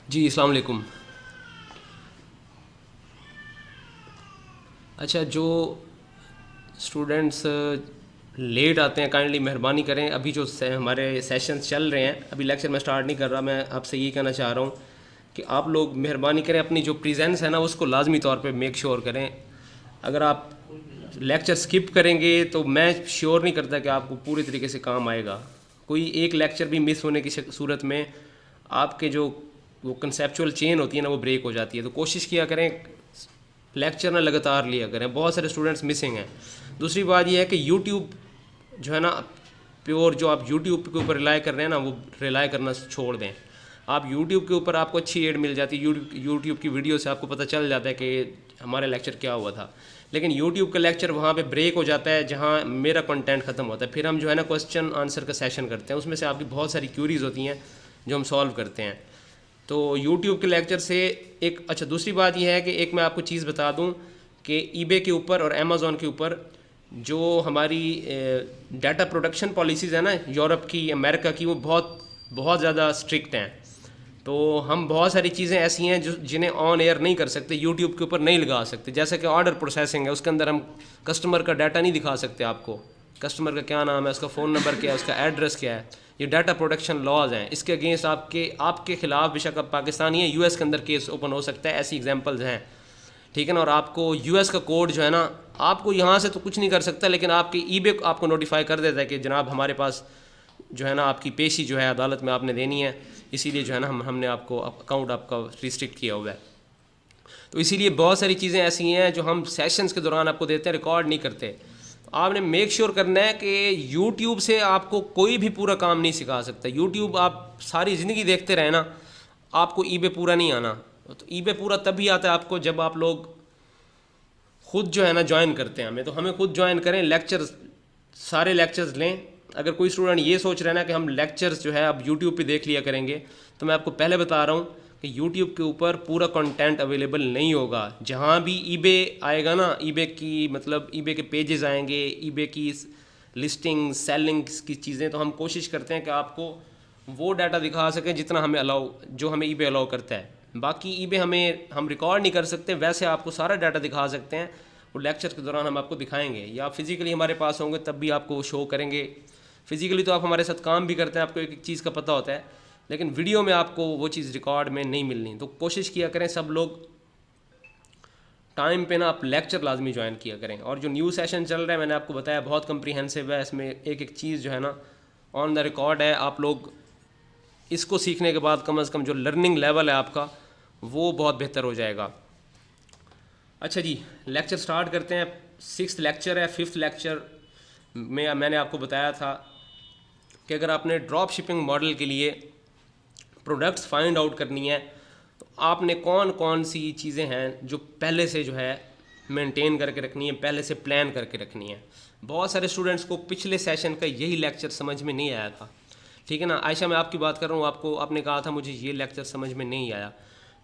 जी, अस्सलाम वालेकुम। अच्छा, जो स्टूडेंट्स लेट आते हैं काइंडली मेहरबानी करें। अभी जो हमारे सेशंस चल रहे हैं, अभी लेक्चर मैं स्टार्ट नहीं कर रहा। मैं आपसे ये कहना चाह रहा हूँ कि आप लोग मेहरबानी करें, अपनी जो प्रेजेंस है ना उसको लाजमी तौर पे मेक श्योर करें। अगर आप लेक्चर स्किप करेंगे तो मैं श्योर नहीं करता कि आपको पूरी तरीके से काम आएगा। कोई एक लेक्चर भी मिस होने की सूरत में आपके जो वो कंसेप्चुअल चेन होती है ना वो ब्रेक हो जाती है। तो कोशिश किया करें लेक्चर ना लगातार लिया करें। बहुत सारे स्टूडेंट्स मिसिंग हैं। दूसरी बात यह है कि यूट्यूब जो है ना, प्योर जो आप यूट्यूब के ऊपर रिलाई कर रहे हैं ना, वो रिलाई करना छोड़ दें। आप यूट्यूब के ऊपर आपको अच्छी एड मिल जाती है, यूट्यूब की वीडियो से आपको पता चल जाता है कि हमारा लेक्चर क्या हुआ था। लेकिन यूट्यूब का लेक्चर वहाँ पे ब्रेक हो जाता है जहाँ मेरा कंटेंट ख़त्म होता है। फिर हम जो है ना क्वेश्चन आंसर का सेशन करते हैं, उसमें से आपकी बहुत सारी क्यूरीज होती हैं जो हम सॉल्व करते हैं। तो यूट्यूब के लेक्चर से एक अच्छा, दूसरी बात यह है कि एक मैं आपको चीज़ बता दूं कि ईबे के ऊपर और अमेज़ॉन के ऊपर जो हमारी डाटा प्रोटेक्शन पॉलिसीज़ है ना, यूरोप की, अमेरिका की, वो बहुत बहुत ज़्यादा स्ट्रिक्ट हैं। तो हम बहुत सारी चीज़ें ऐसी हैं जो जिन्हें ऑन एयर नहीं कर सकते, यूट्यूब के ऊपर नहीं लगा सकते। जैसे कि ऑर्डर प्रोसेसिंग है, उसके अंदर हम कस्टमर का डाटा नहीं दिखा सकते आपको। कस्टमर का क्या नाम है, उसका फ़ोन नंबर क्या है, उसका एड्रेस क्या है। ये डाटा प्रोटेक्शन लॉज हैं, इसके अगेंस्ट आपके आपके खिलाफ बेशक आप पाकिस्तानी है, यूएस के अंदर केस ओपन हो सकता है। ऐसी एग्जांपल्स हैं, ठीक है ना। और आपको यूएस का कोड जो है ना, आपको यहाँ से तो कुछ नहीं कर सकता, लेकिन आपकी ईबे आपको नोटिफाई कर देता है कि जनाब हमारे पास जो है ना आपकी पेशी जो है अदालत में आपने देनी है, इसीलिए जो है ना हमने आपको अकाउंट आपका रिस्ट्रिक्ट किया हुआ है। तो इसीलिए बहुत सारी चीज़ें ऐसी हैं जो हम सेशंस के दौरान आपको देते हैं, रिकॉर्ड नहीं करते। आपने मेक श्योर करना है कि यूट्यूब से आपको कोई भी पूरा काम नहीं सिखा सकता। यूट्यूब आप सारी ज़िंदगी देखते रहे ना, आपको ईबे पूरा नहीं आना। तो ईबे पूरा तभी आता है आपको जब आप लोग खुद जो है ना ज्वाइन करते हैं हमें। तो हमें खुद ज्वाइन करें, लेक्चर्स सारे लेक्चर्स लें। अगर कोई स्टूडेंट ये सोच रहे हैं ना कि हम लेक्चर्स जो है अब यूट्यूब पे देख लिया करेंगे, तो मैं आपको पहले बता रहा हूँ कि यूट्यूब के ऊपर पूरा कंटेंट अवेलेबल नहीं होगा। जहाँ भी ईबे आएगा ना, ईबे की मतलब ईबे के पेजेस आएंगे, ईबे की लिस्टिंग सेलिंग की चीज़ें, तो हम कोशिश करते हैं कि आपको वो डाटा दिखा सकें जितना हमें अलाउ, जो हमें ईबे अलाउ करता है। बाकी ईबे हमें हम रिकॉर्ड नहीं कर सकते। वैसे आपको सारा डाटा दिखा सकते हैं, वो लेक्चर के दौरान हम आपको दिखाएंगे, या आप फिज़िकली हमारे पास होंगे तब भी आपको शो करेंगे। फिज़िकली तो आप हमारे साथ काम भी करते हैं, आपको एक एक चीज़ का पता होता है, लेकिन वीडियो में आपको वो चीज़ रिकॉर्ड में नहीं मिलनी। तो कोशिश किया करें सब लोग टाइम पे ना, आप लेक्चर लाजमी ज्वाइन किया करें। और जो न्यू सेशन चल रहा है, मैंने आपको बताया बहुत कम्प्रीहेंसिव है, इसमें एक एक चीज़ जो है ना ऑन द रिकॉर्ड है। आप लोग इसको सीखने के बाद कम से कम जो लर्निंग लेवल है आपका, वो बहुत बेहतर हो जाएगा। अच्छा जी, लेक्चर स्टार्ट करते हैं। सिक्स्थ लेक्चर है। फिफ्थ लेक्चर में मैंने आपको बताया था कि अगर आपने ड्रॉप शिपिंग मॉडल के लिए प्रोडक्ट्स फाइंड आउट करनी है, तो आपने कौन कौन सी चीज़ें हैं जो पहले से जो है मेंटेन करके रखनी है, पहले से प्लान करके रखनी है। बहुत सारे स्टूडेंट्स को पिछले सेशन का यही लेक्चर समझ में नहीं आया था, ठीक है ना। आयशा, मैं आपकी बात कर रहा हूँ, आपको आपने कहा था मुझे ये लेक्चर समझ में नहीं आया।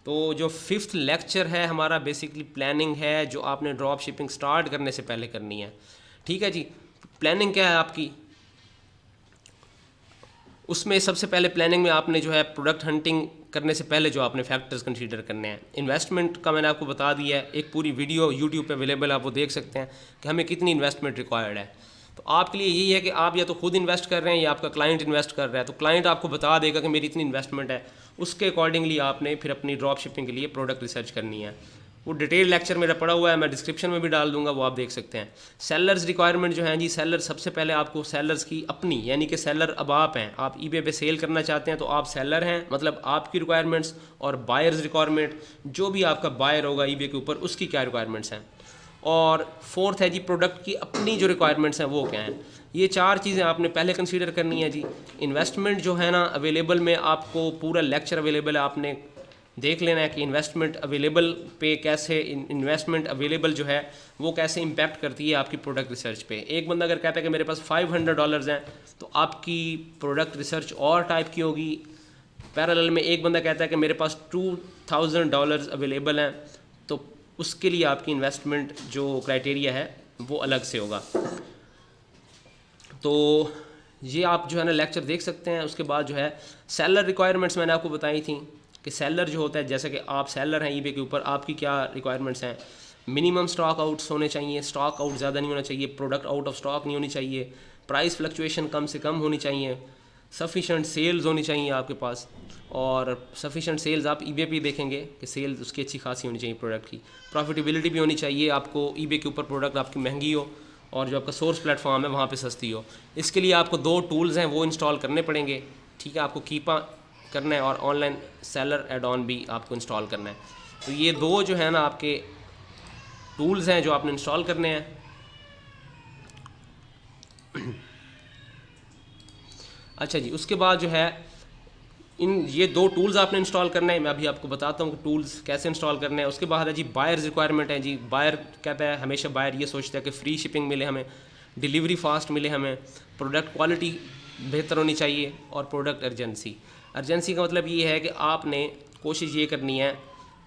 तो जो फिफ्थ लेक्चर है हमारा बेसिकली प्लानिंग है, जो आपने ड्रॉप शिपिंग स्टार्ट करने से पहले करनी है, ठीक है जी। प्लानिंग क्या है आपकी? उसमें सबसे पहले प्लानिंग में आपने जो है प्रोडक्ट हंटिंग करने से पहले जो आपने फैक्टर्स कंसीडर करने हैं। इन्वेस्टमेंट का मैंने आपको बता दिया है, एक पूरी वीडियो यूट्यूब पे अवेलेबल है, आप वो देख सकते हैं कि हमें कितनी इन्वेस्टमेंट रिक्वायर्ड है। तो आपके लिए यही है कि आप या तो खुद इन्वेस्ट कर रहे हैं या आपका क्लाइंट इन्वेस्ट कर रहा है। तो क्लाइंट आपको बता देगा कि मेरी इतनी इन्वेस्टमेंट है, उसके अकॉर्डिंगली आपने फिर अपनी ड्रॉप शिपिंग के लिए प्रोडक्ट रिसर्च करनी है। वो डिटेल लेक्चर मेरा पड़ा हुआ है, मैं डिस्क्रिप्शन में भी डाल दूंगा, वो आप देख सकते हैं। सेलर्स रिक्वायरमेंट जो है जी, सेलर सबसे पहले आपको सेलर्स की अपनी, यानी कि सेलर अब आप हैं, आप ईबे पे सेल करना चाहते हैं तो आप सेलर हैं, मतलब आपकी रिक्वायरमेंट्स और बायर्स रिक्वायरमेंट, जो भी आपका बायर होगा ईबे के ऊपर उसकी क्या रिक्वायरमेंट्स हैं। और फोर्थ है जी, प्रोडक्ट की अपनी जो रिक्वायरमेंट्स हैं वो क्या हैं। ये चार चीज़ें आपने पहले कंसीडर करनी है जी। इन्वेस्टमेंट जो है ना अवेलेबल में, आपको पूरा लेक्चर अवेलेबल है, आपने देख लेना है कि इन्वेस्टमेंट अवेलेबल पे कैसे, इन्वेस्टमेंट अवेलेबल जो है वो कैसे इम्पैक्ट करती है आपकी प्रोडक्ट रिसर्च पे। एक बंदा अगर कहता है कि मेरे पास $500 हैं, तो आपकी प्रोडक्ट रिसर्च और टाइप की होगी। पैरेलल में एक बंदा कहता है कि मेरे पास $2000 अवेलेबल हैं, तो उसके लिए आपकी इन्वेस्टमेंट जो क्राइटेरिया है वो अलग से होगा। तो ये आप जो है ना लेक्चर देख सकते हैं। उसके बाद जो है सेलर रिक्वायरमेंट्स मैंने आपको बताई थी कि सेलर जो होता है, जैसे कि आप सेलर हैं ईबे के ऊपर, आपकी क्या रिक्वायरमेंट्स हैं। मिनिमम स्टॉक आउट्स होने चाहिए, स्टॉक आउट ज़्यादा नहीं होना चाहिए, प्रोडक्ट आउट ऑफ स्टॉक नहीं होनी चाहिए, प्राइस फ्लक्चुएशन कम से कम होनी चाहिए, सफिशेंट सेल्स होनी चाहिए आपके पास। और सफिशेंट सेल्स आप ईबे पे देखेंगे कि सेल्स उसकी अच्छी खासी होनी चाहिए प्रोडक्ट की। प्रॉफिटेबिलिटी भी होनी चाहिए आपको, ईबे के ऊपर प्रोडक्ट आपकी महंगी हो और जो आपका सोर्स प्लेटफॉर्म है वहाँ पे सस्ती हो। इसके लिए आपको 2 टूल्स हैं वो इंस्टॉल करने पड़ेंगे, ठीक है। आपको कीपा करना है और ऑनलाइन सेलर एड ऑन भी आपको इंस्टॉल करना है। तो ये 2 जो है ना आपके टूल्स हैं जो आपने इंस्टॉल करने हैं। अच्छा जी, उसके बाद जो है ये 2 टूल्स आपने इंस्टॉल करना है। मैं अभी आपको बताता हूँ कि टूल्स कैसे इंस्टॉल करने हैं। उसके बाद है जी बायर्स रिक्वायरमेंट है जी। बायर कहता है, हमेशा बायर ये सोचता है कि फ्री शिपिंग मिले हमें, डिलीवरी फास्ट मिले हमें, प्रोडक्ट क्वालिटी बेहतर होनी चाहिए और प्रोडक्ट अर्जेंसी। अर्जेंसी का मतलब ये है कि आपने कोशिश ये करनी है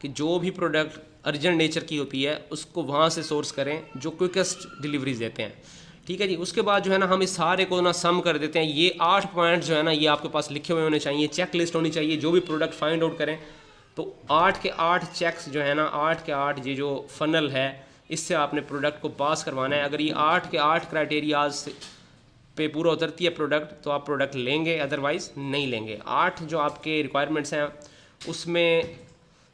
कि जो भी प्रोडक्ट अर्जेंट नेचर की होती है उसको वहाँ से सोर्स करें जो क्विकेस्ट डिलीवरीज देते हैं, ठीक है जी। उसके बाद जो है ना हम इस सारे को ना सम कर देते हैं। ये 8 पॉइंट जो है ना ये आपके पास लिखे हुए होने चाहिए, चेक लिस्ट होनी चाहिए। जो भी प्रोडक्ट फाइंड आउट करें तो 8 के 8 चेक्स जो है ना, 8 के 8 ये जो फनल है इससे आपने प्रोडक्ट को पास करवाना है। अगर ये 8 के 8 क्राइटेरियाज पे पूरा उतरती है प्रोडक्ट तो आप प्रोडक्ट लेंगे, अदरवाइज़ नहीं लेंगे। 8 जो आपके रिक्वायरमेंट्स हैं उसमें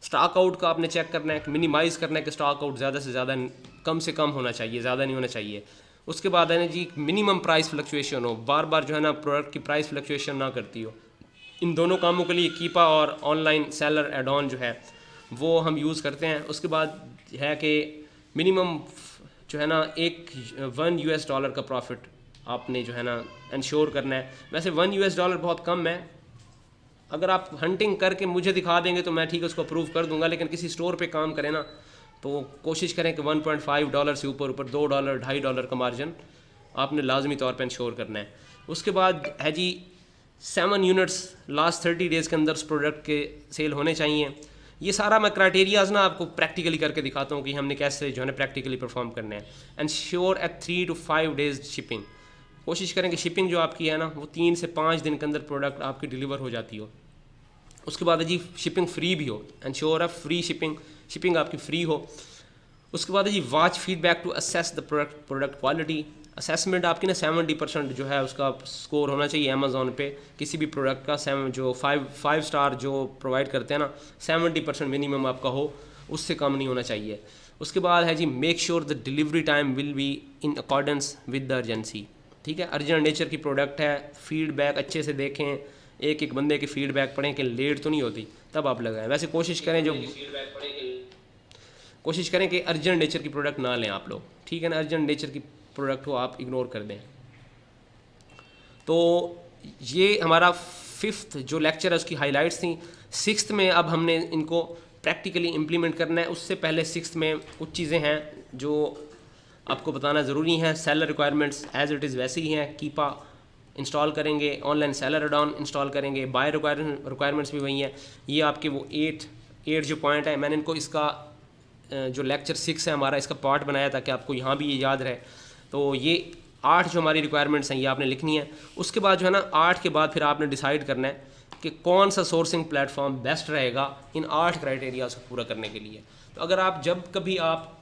स्टॉक आउट का आपने चेक करना है, मिनिमाइज़ करना है कि स्टॉक आउट ज़्यादा से ज़्यादा कम से कम होना चाहिए, ज़्यादा नहीं होना चाहिए। उसके बाद है ना जी मिनिमम प्राइस फ्लक्चुएशन हो, बार बार जो है ना प्रोडक्ट की प्राइस फ्लक्चुएशन ना करती हो। इन दोनों कामों के लिए कीपा और ऑनलाइन सेलर एड ऑन जो है वो हम यूज़ करते हैं। उसके बाद है कि मिनिमम जो है ना $1 का प्रॉफिट आपने जो है ना इंश्योर करना है। वैसे $1 बहुत कम है, अगर आप हंटिंग करके मुझे दिखा देंगे तो मैं ठीक है उसको अप्रूव कर दूंगा, लेकिन किसी स्टोर पे काम करें ना तो कोशिश करें कि $1.5 से ऊपर $2 $2.5 का मार्जिन आपने लाजमी तौर पे इंश्योर करना है। उसके बाद है जी 7 यूनिट्स लास्ट 30 डेज़ के अंदर उस प्रोडक्ट के सेल होने चाहिए। ये सारा मैं क्राइटेरियाज़ ना आपको प्रैक्टिकली करके दिखाता हूँ कि हमने कैसे जो है ना प्रैक्टिकली परफॉर्म करना है। Ensure at 3 to 5 days shipping, कोशिश करें कि शिपिंग जो आपकी है ना वो 3 से 5 दिन के अंदर प्रोडक्ट आपकी डिलीवर हो जाती हो। उसके बाद है जी शिपिंग फ्री भी हो, एंश्योर है फ्री शिपिंग आपकी फ्री हो। उसके बाद है जी watch feedback to assess the product quality. Assessment आपकी ना 70% जो है उसका स्कोर होना चाहिए अमेज़ॉन पे किसी भी प्रोडक्ट का। जो 5 स्टार जो प्रोवाइड करते हैं ना 70% मिनिमम आपका हो, उससे कम नहीं होना चाहिए। उसके बाद है जी make sure the delivery time will be in accordance with the urgency, ठीक है। अर्जेंट नेचर की प्रोडक्ट है, फीडबैक अच्छे से देखें, एक एक बंदे की फीडबैक पढ़ें कि लेट तो नहीं होती, तब आप लगाएं। वैसे कोशिश करें कि अर्जेंट नेचर की प्रोडक्ट ना लें आप लोग, ठीक है ना। अर्जेंट नेचर की प्रोडक्ट को आप इग्नोर कर दें। तो ये हमारा 5th जो लेक्चर है उसकी हाइलाइट्स थी। 6th में अब हमने इनको प्रैक्टिकली इम्प्लीमेंट करना है। उससे पहले 6th में कुछ चीज़ें हैं जो आपको बताना ज़रूरी हैं। Seller requirements as it is वैसे ही हैं, कीपा इंस्टॉल करेंगे, online seller add on install करेंगे, बायर रिक्वायरमेंट्स भी वही हैं। ये आपके वो 8 जो पॉइंट है, मैंने इनको इसका जो लेक्चर 6 है हमारा इसका पार्ट बनाया ताकि आपको यहाँ भी ये याद रहे। तो ये 8 जो हमारी रिक्वायरमेंट्स हैं ये आपने लिखनी है। उसके बाद जो है ना 8 के बाद फिर आपने डिसाइड करना है कि कौन सा सोर्सिंग प्लेटफॉर्म बेस्ट रहेगा इन 8 क्राइटेरियाज को पूरा करने के लिए। तो अगर आप जब कभी आप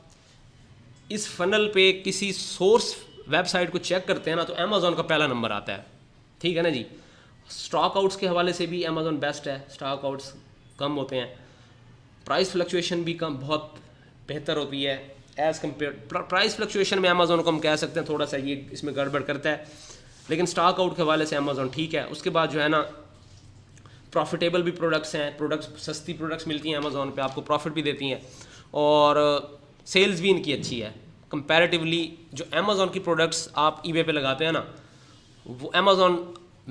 इस फनल पे किसी सोर्स वेबसाइट को चेक करते हैं ना तो अमेज़ॉन का पहला नंबर आता है, ठीक है ना जी। स्टॉक आउट्स के हवाले से भी अमेज़ॉन बेस्ट है, स्टॉक आउट्स कम होते हैं, प्राइस फ्लक्चुएशन भी कम बहुत बेहतर होती है एज़ कम्पेयर। प्राइस फ्लक्चुएशन में अमेज़ॉन को हम कह सकते हैं थोड़ा सा ये इसमें गड़बड़ करता है, लेकिन स्टॉक आउट के हवाले से अमेज़ॉन ठीक है। उसके बाद जो है ना प्रॉफिटेबल भी प्रोडक्ट्स हैं, सस्ती प्रोडक्ट्स मिलती हैं अमेज़ॉन पे, आपको प्रॉफिट भी देती हैं और सेल्स भी इनकी अच्छी है कंपैरेटिवली। जो अमेज़ॉन की प्रोडक्ट्स आप ईबे पे लगाते हैं ना वो अमेज़ॉन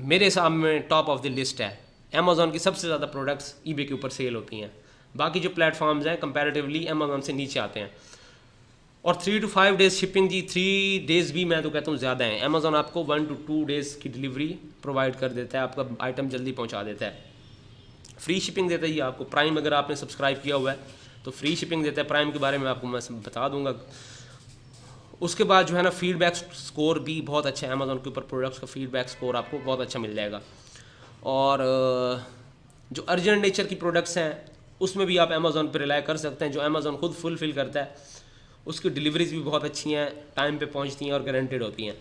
मेरे हिसाब में टॉप ऑफ द लिस्ट है। अमेज़ॉन की सबसे ज़्यादा प्रोडक्ट्स ईबे के ऊपर सेल होती हैं, बाकी जो प्लेटफॉर्म्स हैं कंपैरेटिवली अमेज़ॉन से नीचे आते हैं। और 3 to 5 डेज़ शिपिंग जी, 3 डेज़ भी मैं तो कहता हूँ ज़्यादा है। अमेज़ॉन आपको 1 to 2 डेज़ की डिलीवरी प्रोवाइड कर देता है, आपका आइटम जल्दी पहुँचा देता है। फ्री शिपिंग देता है ये आपको। प्राइम अगर आपने सब्सक्राइब किया हुआ है तो फ्री शिपिंग देता है, प्राइम के बारे में आपको मैं बता दूंगा। उसके बाद जो है ना फीडबैक स्कोर भी बहुत अच्छा है अमेज़ॉन के ऊपर, प्रोडक्ट्स का फीडबैक स्कोर आपको बहुत अच्छा मिल जाएगा। और जो अर्जेंट नेचर की प्रोडक्ट्स हैं उसमें भी आप अमेज़ॉन पर रिलाई कर सकते हैं, जो अमेज़ॉन खुद फुलफ़िल करता है, उसकी डिलीवरीज भी बहुत अच्छी हैं, टाइम पे पहुंचती हैं और गारंटेड होती हैं।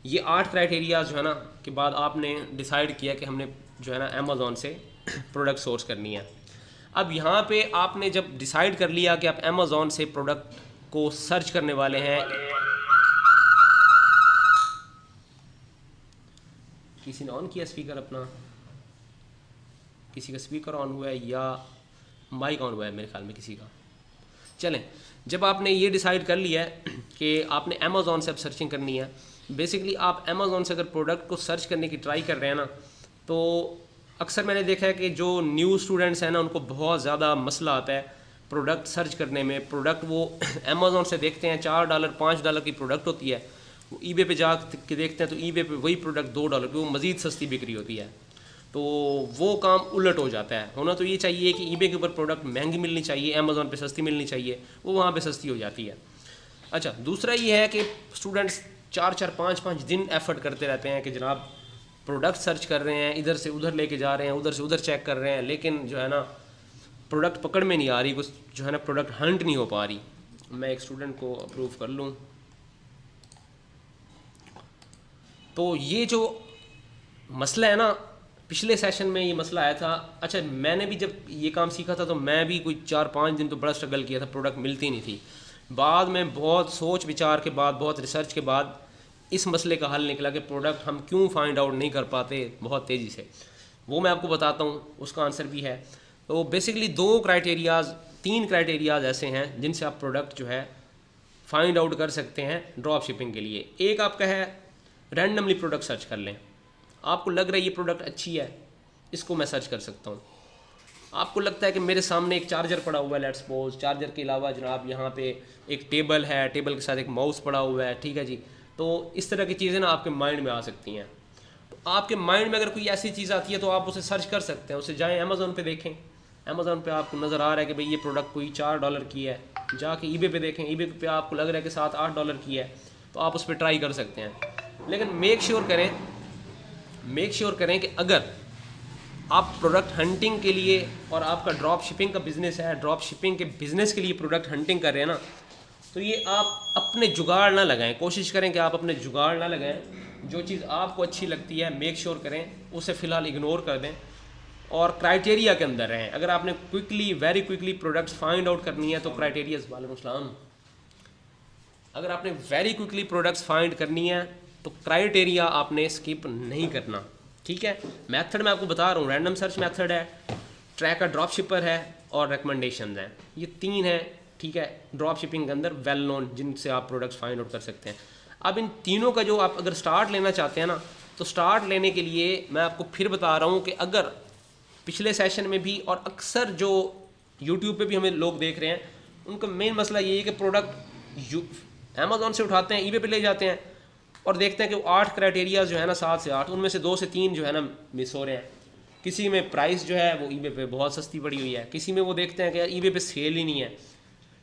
ये 8 क्राइटेरिया जो है ना के बाद आपने डिसाइड किया कि हमने जो है ना अमेज़ॉन से प्रोडक्ट सोर्स करनी है। अब यहाँ पे आपने जब डिसाइड कर लिया कि आप अमेज़ॉन से प्रोडक्ट को सर्च करने वाले हैं, किसी ने ऑन किया स्पीकर अपना, किसी का स्पीकर ऑन हुआ है या माइक ऑन हुआ है मेरे ख्याल में किसी का। चलें, जब आपने ये डिसाइड कर लिया है कि आपने अमेज़ॉन से अब सर्चिंग करनी है, बेसिकली आप अमेज़ॉन से अगर प्रोडक्ट को सर्च करने की ट्राई कर रहे हैं ना, तो अक्सर मैंने देखा है कि जो न्यू स्टूडेंट्स हैं ना उनको बहुत ज़्यादा मसला आता है प्रोडक्ट सर्च करने में। प्रोडक्ट वो अमेज़ॉन से देखते हैं $4 $5 की प्रोडक्ट होती है, वो ईबे पे जा के देखते हैं तो ईबे पे वही प्रोडक्ट $2 की वो मज़ीद सस्ती बिक्री होती है। तो वो काम उलट हो जाता है। होना तो ये चाहिए कि ईबे के ऊपर प्रोडक्ट महंगी मिलनी चाहिए, अमेज़ॉन पे सस्ती मिलनी चाहिए, वो वहाँ पे सस्ती हो जाती है। अच्छा, दूसरा ये है कि स्टूडेंट्स 4-4 5-5 दिन एफर्ट करते रहते हैं कि जनाब प्रोडक्ट सर्च कर रहे हैं, इधर से उधर लेके जा रहे हैं, उधर से उधर चेक कर रहे हैं, लेकिन जो है ना प्रोडक्ट पकड़ में नहीं आ रही, कुछ जो है ना प्रोडक्ट हंट नहीं हो पा रही। मैं एक स्टूडेंट को अप्रूव कर लूँ। तो ये जो मसला है ना, पिछले सेशन में ये मसला आया था। अच्छा, मैंने भी जब ये काम सीखा था तो मैं भी कोई 4-5 दिन तो बड़ा स्ट्रगल किया था, प्रोडक्ट मिलती नहीं थी। बाद में बहुत सोच विचार के बाद, बहुत रिसर्च के बाद इस मसले का हल निकला कि प्रोडक्ट हम क्यों फाइंड आउट नहीं कर पाते बहुत तेज़ी से, वो मैं आपको बताता हूँ, उसका आंसर भी है। तो बेसिकली 3 क्राइटेरियाज़ ऐसे हैं जिनसे आप प्रोडक्ट जो है फाइंड आउट कर सकते हैं ड्रॉप शिपिंग के लिए। एक आपका है रैंडमली प्रोडक्ट सर्च कर लें। आपको लग रहा है ये प्रोडक्ट अच्छी है, इसको मैं सर्च कर सकता हूँ। आपको लगता है कि मेरे सामने एक चार्जर पड़ा हुआ है, लेट्स सपोज, चार्जर के अलावा जनाब यहाँ पे एक टेबल है, टेबल के साथ एक माउस पड़ा हुआ है, ठीक है जी। तो इस तरह की चीज़ें ना आपके माइंड में आ सकती हैं। तो आपके माइंड में अगर कोई ऐसी चीज़ आती है तो आप उसे सर्च कर सकते हैं, उसे जाएँ अमेज़ॉन पे देखें। अमेज़ॉन पे आपको नज़र आ रहा है कि भाई ये प्रोडक्ट कोई $4 की है, जाके ईबे पे देखें, ईबे पे आपको लग रहा है कि $7-8 की है, तो आप उस पर ट्राई कर सकते हैं। लेकिन मेक श्योर करें कि अगर आप प्रोडक्ट हंटिंग के लिए और आपका ड्रॉप शिपिंग का बिज़नेस है, ड्रॉप शिपिंग के बिज़नेस के लिए प्रोडक्ट हंटिंग कर रहे हैं ना, तो ये आप अपने जुगाड़ ना लगाएं। कोशिश करें कि आप अपने जुगाड़ ना लगाएं। जो चीज़ आपको अच्छी लगती है मेक श्योर करें उसे फ़िलहाल इग्नोर कर दें और क्राइटेरिया के अंदर रहें। अगर आपने very quickly products find out करनी है तो क्राइटेरियाज, वालेकुम सलाम, अगर आपने वेरी क्विकली प्रोडक्ट्स फाइंड करनी है तो क्राइटेरिया आपने स्किप नहीं करना, ठीक है। मेथड मैं आपको बता रहा हूँ, रैंडम सर्च मेथड है, ट्रैकर ड्रॉप शिपर है और रिकमेंडेशंस हैं। ये 3 हैं, ठीक है, ड्रॉप शिपिंग के अंदर वेल नोन, जिनसे आप प्रोडक्ट्स फाइंड आउट कर सकते हैं। अब इन तीनों का जो आप अगर स्टार्ट लेना चाहते हैं ना, तो स्टार्ट लेने के लिए मैं आपको फिर बता रहा हूँ कि अगर पिछले सेशन में भी और अक्सर जो यूट्यूब पे भी हमें लोग देख रहे हैं, उनका मेन मसला ये है कि प्रोडक्ट अमेज़ॉन से उठाते हैं, ईबे पे ले जाते हैं और देखते हैं कि वो 8 क्राइटेरिया जो है ना, 7 से 8, उनमें से 2 से 3 जो है ना मिस हो रहे हैं। किसी में प्राइस जो है वो ईबे पे बहुत सस्ती पड़ी हुई है, किसी में वो देखते हैं कि यार ईबे पे सेल ही नहीं है,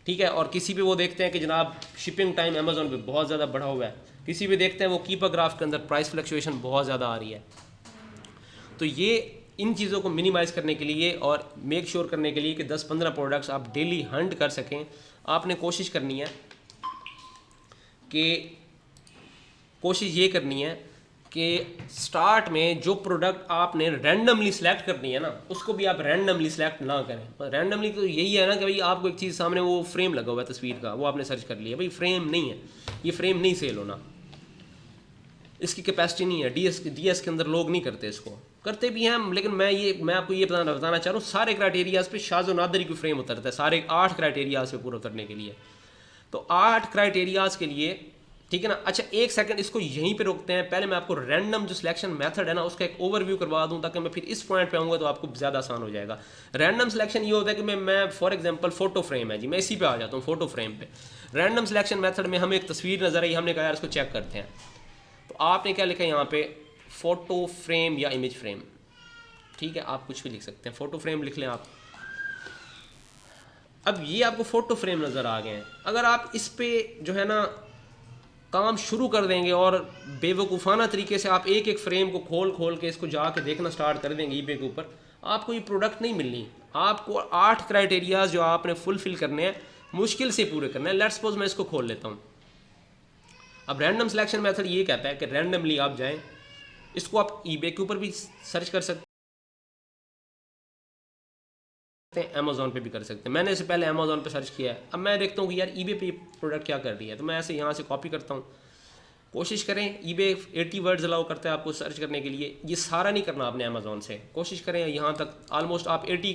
ठीक है, और किसी पे वो देखते हैं कि जनाब शिपिंग टाइम अमेज़ॉन पे बहुत ज़्यादा बढ़ा हुआ है, किसी पे देखते हैं वो कीपर ग्राफ के अंदर प्राइस फ्लक्चुएशन बहुत ज़्यादा आ रही है। तो ये इन चीज़ों को मिनिमाइज़ करने के लिए और मेक श्योर करने के लिए कि 10-15 प्रोडक्ट्स आप डेली हंट कर सकें, आपने कोशिश करनी है कि स्टार्ट में जो प्रोडक्ट आपने रैंडमली सिलेक्ट करनी है ना, उसको भी आप रैंडमली सिलेक्ट ना करें। रैंडमली तो यही है ना कि भाई आपको एक चीज़ सामने वो फ्रेम लगा हुआ है तस्वीर का, वो आपने सर्च कर लिया, भाई फ्रेम नहीं है, ये फ्रेम नहीं सेल होना, इसकी कैपेसिटी नहीं है, डीएस के अंदर लोग नहीं करते, इसको करते भी हैं, लेकिन मैं आपको ये बताना चाह रहा हूँ सारे क्राइटेरियाज़ पे शाज़ो नादरी की फ्रेम उतरता है, सारे 8 क्राइटेरियाज़ पे पूरा उतरने के लिए। तो 8 क्राइटेरियाज़ के लिए, ठीक है ना। अच्छा, एक सेकंड इसको यहीं पे रोकते हैं। पहले मैं आपको रैंडम जो सिलेक्शन मेथड है ना उसका एक ओवरव्यू करवा दूं, ताकि मैं फिर इस पॉइंट पे आऊँगा तो आपको ज़्यादा आसान हो जाएगा। रैंडम सिलेक्शन ये होता है कि मैं फॉर एग्जांपल फोटो फ्रेम है जी, मैं इसी पे आ जाता हूँ, फोटो फ्रेम पे। रैंडम सिलेक्शन मेथड में हमें एक तस्वीर नजर आई, हमने कहा यार इसको चेक करते हैं, तो आपने क्या लिखा है यहाँ पे, फोटो फ्रेम या इमेज फ्रेम, ठीक है, आप कुछ भी लिख सकते हैं, फोटो फ्रेम लिख लें आप। अब ये आपको फोटो फ्रेम नज़र आ गए हैं। अगर आप इस पे जो है ना काम शुरू कर देंगे और बेवकूफ़ाना तरीके से आप एक एक फ्रेम को खोल खोल के इसको जाके देखना स्टार्ट कर देंगे ईबे के ऊपर, आपको ये प्रोडक्ट नहीं मिलनी। आपको 8 क्राइटेरियाज जो आपने फुलफिल करने हैं, मुश्किल से पूरे करने हैं। लेट्स सपोज मैं इसको खोल लेता हूँ। अब रैंडम सिलेक्शन मेथड ये कहता है कि रैंडमली आप जाएं, इसको आप ईबे के ऊपर भी सर्च कर सकते हैं, अमेजोन पे भी कर सकते हैं। मैंने इससे पहले अमेजोन पे सर्च किया है। अब मैं देखता हूँ कि यार ईबे पे प्रोडक्ट क्या कर रही है, तो मैं ऐसे यहाँ से कॉपी करता हूँ। कोशिश करें, ईबे 80 वर्ड्स अलाउ करता है आपको सर्च करने के लिए, ये सारा नहीं करना आपने अमेजोन से। कोशिश करें यहाँ तक ऑलमोस्ट आप 80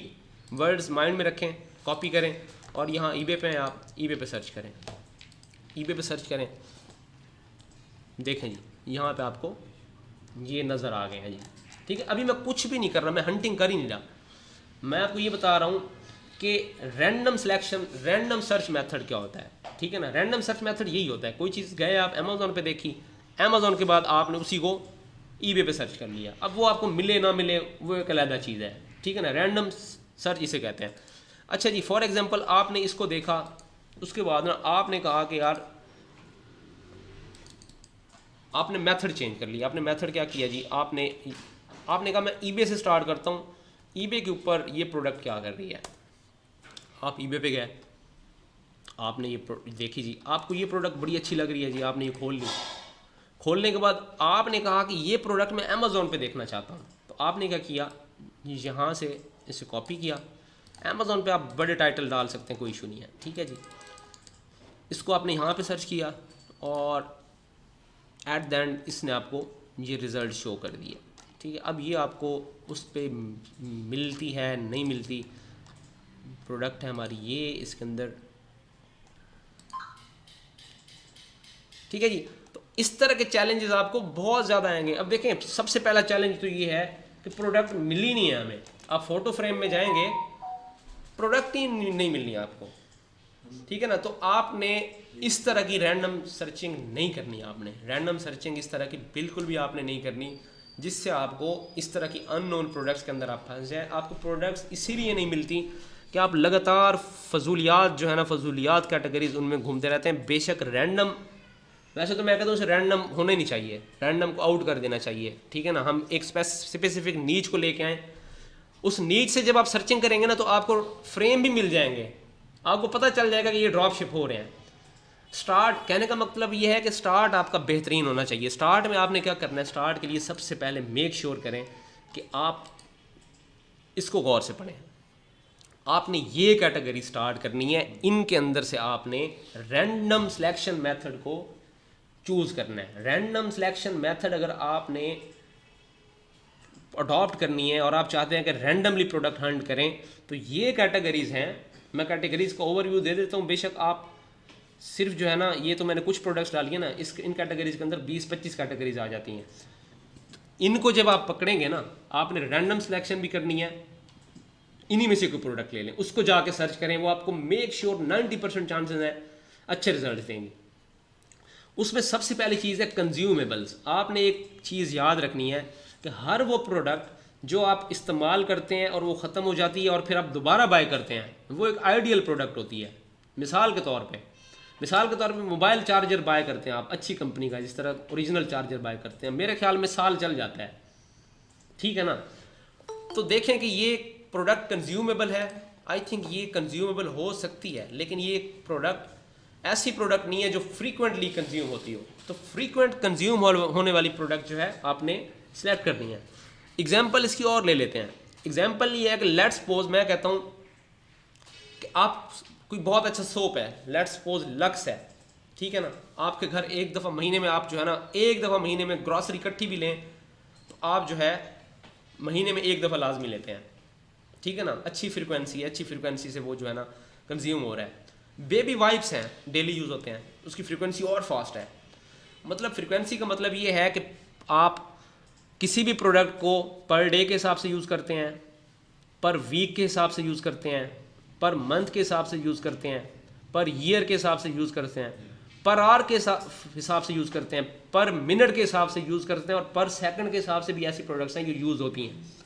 वर्ड्स माइंड में रखें, कॉपी करें और यहाँ ईबे पे आप ईबे पे सर्च करें, ईबे पे सर्च करें। देखें जी, यहाँ पे आपको ये नज़र आ गए हैं जी, ठीक है। अभी मैं कुछ भी नहीं कर रहा, मैं हंटिंग कर ही नहीं रहा, मैं आपको ये बता रहा हूँ कि random selection, random search method क्या होता है, ठीक है ना। रैंडम सर्च मेथड यही होता है, कोई चीज़ गए आप अमेजोन पे देखी, अमेजोन के बाद आपने उसी को ईबे पे सर्च कर लिया। अब वो आपको मिले ना मिले वो एक अलग चीज़ है, ठीक है ना। रैंडम सर्च इसे कहते हैं। अच्छा जी, फॉर एग्जांपल आपने इसको देखा, उसके बाद ना आपने कहा कि यार, आपने मेथड चेंज कर लिया। आपने मेथड क्या किया जी, आपने कहा मैं ईबे से स्टार्ट करता हूँ, ईबे के ऊपर ये प्रोडक्ट क्या कर रही है। आप ईबे पे गए, आपने ये देखी जी, आपको ये प्रोडक्ट बड़ी अच्छी लग रही है जी, आपने ये खोल ली। खोलने के बाद आपने कहा कि ये प्रोडक्ट मैं अमेज़ोन पे देखना चाहता हूँ, तो आपने क्या किया, यहाँ से इसे कॉपी किया। अमेज़ोन पे आप बड़े टाइटल डाल सकते हैं, कोई इशू नहीं है, ठीक है जी। इसको आपने यहाँ पे सर्च किया और एट द एंड इसने आपको ये रिज़ल्ट शो कर दिए, ठीक है। अब ये आपको उस पर मिलती है नहीं मिलती, प्रोडक्ट है हमारी ये इसके अंदर, ठीक है जी। तो इस तरह के चैलेंजेस आपको बहुत ज़्यादा आएंगे। अब देखें, सबसे पहला चैलेंज तो ये है कि प्रोडक्ट मिली नहीं है हमें। आप फोटो फ्रेम में जाएंगे, प्रोडक्ट ही नहीं मिलनी है आपको, ठीक है ना। तो आपने इस तरह की रैंडम सर्चिंग नहीं करनी। आपने रैंडम सर्चिंग इस तरह की बिल्कुल भी आपने नहीं करनी, जिससे आपको इस तरह की अननोन प्रोडक्ट्स के अंदर आप फंस जाए। आपको प्रोडक्ट्स इसीलिए नहीं मिलती कि आप लगातार फजूलियात जो है ना, फजूलियात कैटेगरीज उनमें घूमते रहते हैं। बेशक रैंडम, वैसे तो मैं कहता हूँ उसे रैंडम होने नहीं चाहिए, रैंडम को आउट कर देना चाहिए, ठीक है ना। हम एक स्पेसिफिक नीच को लेके आएँ, उस नीच से जब आप सर्चिंग करेंगे ना, तो आपको फ्रेम भी मिल जाएंगे, आपको पता चल जाएगा कि ये ड्रॉप शिप हो रहे हैं। स्टार्ट कहने का मतलब ये है कि स्टार्ट आपका बेहतरीन होना चाहिए। स्टार्ट में आपने क्या करना है, स्टार्ट के लिए सबसे पहले मेक श्योर करें कि आप इसको गौर से पढ़ें। आपने ये कैटेगरी स्टार्ट करनी है, इनके अंदर से आपने रैंडम सिलेक्शन मेथड को चूज करना है। रैंडम सिलेक्शन मेथड अगर आपने अडॉप्ट करनी है और आप चाहते हैं कि रैंडमली प्रोडक्ट हंट करें, तो ये कैटेगरीज हैं। मैं कैटेगरीज का ओवरव्यू दे देता हूँ। बेशक आप सिर्फ जो है ना, ये तो मैंने कुछ प्रोडक्ट्स डाली है ना, इन कैटेगरीज के अंदर 20-25 कैटेगरीज आ जाती हैं। इनको जब आप पकड़ेंगे ना, आपने रैंडम सिलेक्शन भी करनी है, इन्हीं में से कोई प्रोडक्ट ले लें, उसको जाके सर्च करें, वो आपको मेक श्योर 90% चांसेस हैं अच्छे रिजल्ट देंगे। उसमें सबसे पहली चीज़ है कंज्यूमेबल्स। आपने एक चीज़ याद रखनी है कि हर वो प्रोडक्ट जो आप इस्तेमाल करते हैं और वो ख़त्म हो जाती है और फिर आप दोबारा बाय करते हैं, वो एक आइडियल प्रोडक्ट होती है। मिसाल के तौर पे मोबाइल चार्जर बाय करते हैं आप अच्छी कंपनी का, जिस तरह ओरिजिनल चार्जर बाय करते हैं, मेरे ख्याल में साल चल जाता है, ठीक है ना। तो देखें कि ये प्रोडक्ट कंज्यूमेबल है, आई थिंक ये कंज्यूमेबल हो सकती है, लेकिन ये प्रोडक्ट ऐसी प्रोडक्ट नहीं है जो फ्रीक्वेंटली कंज्यूम होती हो। तो फ्रीक्वेंट कंज्यूम होने वाली प्रोडक्ट जो है आपने सिलेक्ट करनी है। एग्जाम्पल इसकी और ले लेते हैं। एग्जाम्पल ये है कि लेट्स सपोज मैं कहता हूँ कि आप कोई बहुत अच्छा सोप है, लेट्स सपोज लक्स है, ठीक है ना। आपके घर एक दफ़ा महीने में, आप जो है ना एक दफ़ा महीने में ग्रॉसरी इकट्ठी भी लें तो आप जो है महीने में एक दफ़ा लाजमी लेते हैं, ठीक है ना। अच्छी फ्रिक्वेंसी से वो जो है ना कंज्यूम हो रहा है। बेबी वाइप्स हैं, डेली यूज़ होते हैं, उसकी फ्रिक्वेंसी और फास्ट है। मतलब फ्रिक्वेंसी का मतलब ये है कि आप किसी भी प्रोडक्ट को पर डे के हिसाब से यूज़ करते हैं, पर वीक के हिसाब से यूज़ करते हैं, पर मंथ के हिसाब से यूज़ करते हैं, पर ईयर के हिसाब से यूज़ करते हैं, पर आवर के हिसाब से यूज़ करते हैं, पर मिनट के हिसाब से यूज़ करते हैं, और पर सेकंड के हिसाब से भी ऐसी प्रोडक्ट्स हैं जो यूज़ होती हैं।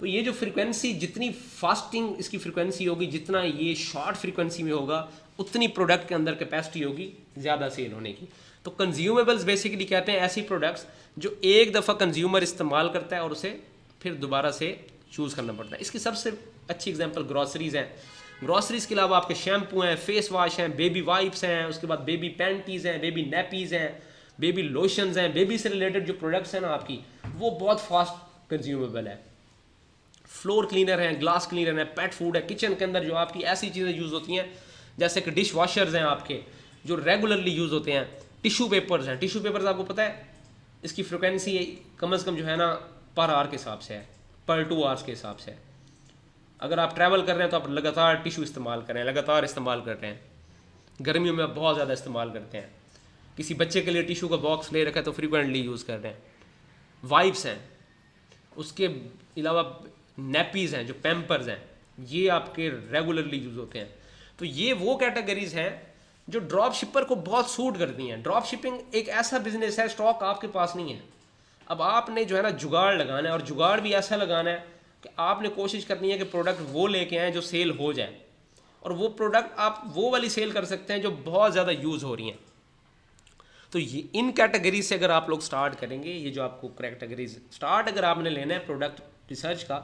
तो ये जो फ्रिक्वेंसी, जितनी फास्टिंग इसकी फ्रिक्वेंसी होगी, जितना ये शॉर्ट फ्रिक्वेंसी में होगा, उतनी प्रोडक्ट के अंदर कैपेसिटी होगी ज़्यादा सेल होने की। तो कंज्यूमेबल्स बेसिकली कहते हैं ऐसी प्रोडक्ट्स जो एक दफ़ा कंज्यूमर इस्तेमाल करता है और उसे फिर दोबारा से यूज़ करना पड़ता है। इसकी सबसे अच्छी एग्जांपल ग्रॉसरीज़ हैं। ग्रॉसरीज़ के अलावा आपके शैम्पू हैं, फेस वॉश हैं, बेबी वाइप्स हैं, उसके बाद बेबी पैंटीज़ हैं, बेबी नैपीज़ हैं, बेबी लोशंस हैं। बेबी से रिलेटेड जो प्रोडक्ट्स हैं ना आपकी, वो बहुत फास्ट कंज्यूमेबल है। फ्लोर क्लीनर हैं, ग्लास क्लीनर है, पेट फूड है। किचन के अंदर जो आपकी ऐसी चीज़ें यूज़ होती हैं जैसे कि डिश वॉशर्स हैं आपके जो रेगुलरली यूज़ होते हैं। टिशू पेपर्स हैं। टिशू पेपर्स आपको पता है इसकी फ्रिक्वेंसी कम से कम जो है ना पर आवर के हिसाब से है, पर 2 आवर्स के हिसाब से है। अगर आप ट्रैवल कर रहे हैं तो आप लगातार टिशू इस्तेमाल कर रहे हैं, लगातार इस्तेमाल कर रहे हैं। गर्मियों में आप बहुत ज़्यादा इस्तेमाल करते हैं। किसी बच्चे के लिए टिशू का बॉक्स ले रखा है तो फ्रीक्वेंटली यूज़ कर रहे हैं। वाइप्स हैं, उसके अलावा नैपीज़ हैं, जो पैम्पर्स हैं, ये आपके रेगुलरली यूज़ होते हैं। तो ये वो कैटेगरीज हैं जो ड्रॉप शिपर को बहुत सूट करती हैं। ड्रॉप शिपिंग एक ऐसा बिजनेस है, स्टॉक आपके पास नहीं है। अब आपने जो है ना जुगाड़ लगाना है, और जुगाड़ भी ऐसा लगाना है कि आपने कोशिश करनी है कि प्रोडक्ट वो लेके आएँ जो सेल हो जाए, और वो प्रोडक्ट आप वो वाली सेल कर सकते हैं जो बहुत ज़्यादा यूज़ हो रही हैं। तो ये इन कैटेगरीज से अगर आप लोग स्टार्ट करेंगे, ये जो आपको कैटेगरीज स्टार्ट अगर आपने लेना है प्रोडक्ट रिसर्च का,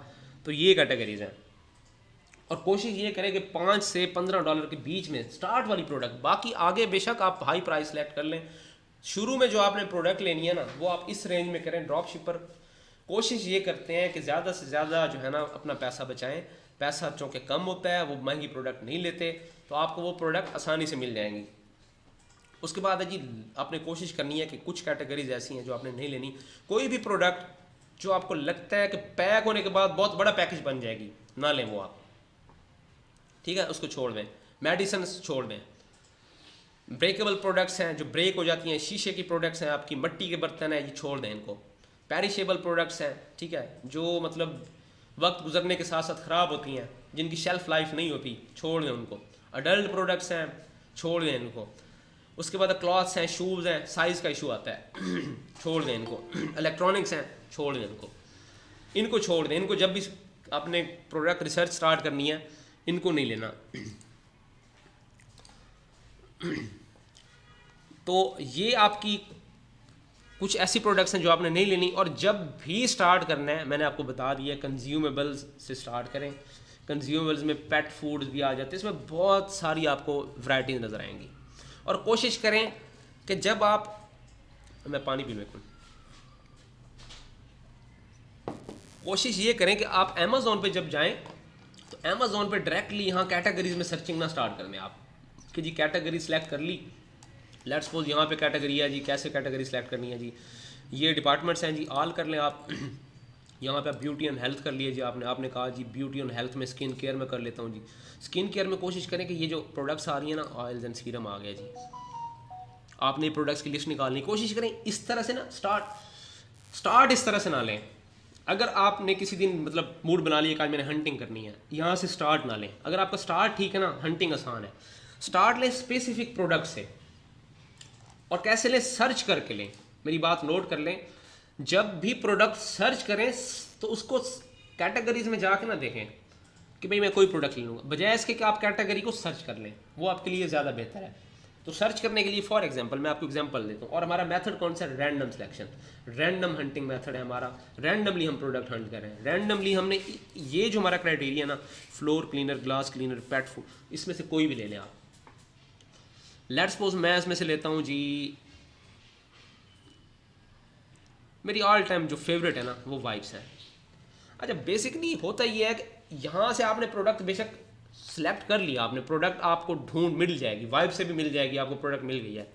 तो ये कैटेगरीज हैं। और कोशिश ये करें कि 5 से 15 डॉलर के बीच में स्टार्ट वाली प्रोडक्ट। बाकी आगे बेशक आप हाई प्राइस सेलेक्ट कर लें, शुरू में जो आपने प्रोडक्ट लेनी है ना वो आप इस रेंज में करें। ड्रॉप शिपर कोशिश ये करते हैं कि ज़्यादा से ज़्यादा जो है ना अपना पैसा बचाएं। पैसा चूँकि कम होता है, वो महंगी प्रोडक्ट नहीं लेते, तो आपको वो प्रोडक्ट आसानी से मिल जाएंगी। उसके बाद है जी, आपने कोशिश करनी है कि कुछ कैटेगरीज ऐसी हैं जो आपने नहीं लेनी। कोई भी प्रोडक्ट जो आपको लगता है कि पैक होने के बाद बहुत बड़ा पैकेज बन जाएगी, ना लें वो आप, ठीक है, उसको छोड़ दें। मेडिसिन छोड़ दें। ब्रेकेबल प्रोडक्ट्स हैं जो ब्रेक हो जाती हैं, शीशे की प्रोडक्ट्स हैं, आपकी मिट्टी के बर्तन हैं, ये छोड़ दें इनको। पेरिशेबल प्रोडक्ट्स हैं, ठीक है, जो मतलब वक्त गुजरने के साथ साथ ख़राब होती हैं, जिनकी शेल्फ लाइफ नहीं होती, छोड़ दें उनको। अडल्ट प्रोडक्ट्स हैं, छोड़ दें इनको। उसके बाद क्लॉथ्स हैं, शूज़ हैं, साइज़ का इशू आता है, छोड़ दें इनको। इलेक्ट्रॉनिक्स हैं, छोड़ दें इनको। इनको छोड़ दें, इनको जब भी आपने प्रोडक्ट रिसर्च स्टार्ट करनी है इनको नहीं लेना। तो ये आपकी कुछ ऐसी प्रोडक्ट्स हैं जो आपने नहीं लेनी। और जब भी स्टार्ट करना है, मैंने आपको बता दिया, कंज्यूमेबल्स से स्टार्ट करें। कंज्यूमेबल्स में पेट फूड्स भी आ जाते हैं, इसमें बहुत सारी आपको वैरायटीज नज़र आएंगी। और कोशिश करें कि जब आप, मैं पानी पी लूँ एक मिनट। कोशिश ये करें कि आप अमेज़ॉन पे जब जाएं तो अमेज़ॉन पे डायरेक्टली यहाँ कैटेगरीज में सर्चिंग ना स्टार्ट कर दें आप, कि जी कैटेगरी सेलेक्ट कर ली। लेट्स सपोज यहाँ पे कैटेगरी है जी, कैसे कैटेगरी सेलेक्ट करनी है जी, ये डिपार्टमेंट्स हैं जी, ऑल कर लें आप। यहाँ पे आप ब्यूटी एंड हेल्थ कर लिए जी, आपने कहा जी ब्यूटी एंड हेल्थ में स्किन केयर में कर लेता हूँ जी। स्किन केयर में कोशिश करें कि ये जो प्रोडक्ट्स आ रही हैं ना, ऑयल्स एंड सीरम आ गया जी, आपने प्रोडक्ट्स की लिस्ट निकालनी। कोशिश करें इस तरह से ना स्टार्ट इस तरह से ना लें। अगर आपने किसी दिन मतलब मूड बना लिया कि आज मैंने हंटिंग करनी है, यहाँ से स्टार्ट ना लें। अगर आपका स्टार्ट ठीक है ना, हंटिंग आसान है, स्टार्ट लें स्पेसिफिक प्रोडक्ट से। और कैसे लें? सर्च करके लें। मेरी बात नोट कर लें, जब भी प्रोडक्ट सर्च करें तो उसको कैटेगरीज में जाके ना देखें कि भाई मैं कोई प्रोडक्ट ले लूँगा, बजाय इसके कि आप कैटेगरी को सर्च कर लें, वो आपके लिए ज़्यादा बेहतर है। तो सर्च करने के लिए फॉर एग्जांपल मैं आपको एग्जांपल देता हूँ। और हमारा मेथड कौन सा है? Random selection, random hunting method है हमारा। रैंडमली हम प्रोडक्ट हंट कर रहे हैं। रैंडमली हमने ये जो हमारा क्राइटेरिया ना, floor cleaner, glass cleaner, pet food, इसमें से कोई भी ले लें आप। लेट्स सपोज मैं इसमें से लेता हूँ जी, मेरी ऑल टाइम जो फेवरेट है ना वो वाइप्स है। अच्छा, बेसिकली होता ये है कि यहाँ से आपने प्रोडक्ट बेशक सेलेक्ट कर लिया, आपने प्रोडक्ट आपको ढूंढ मिल जाएगी, वाइप से भी मिल जाएगी, आपको प्रोडक्ट मिल गई है।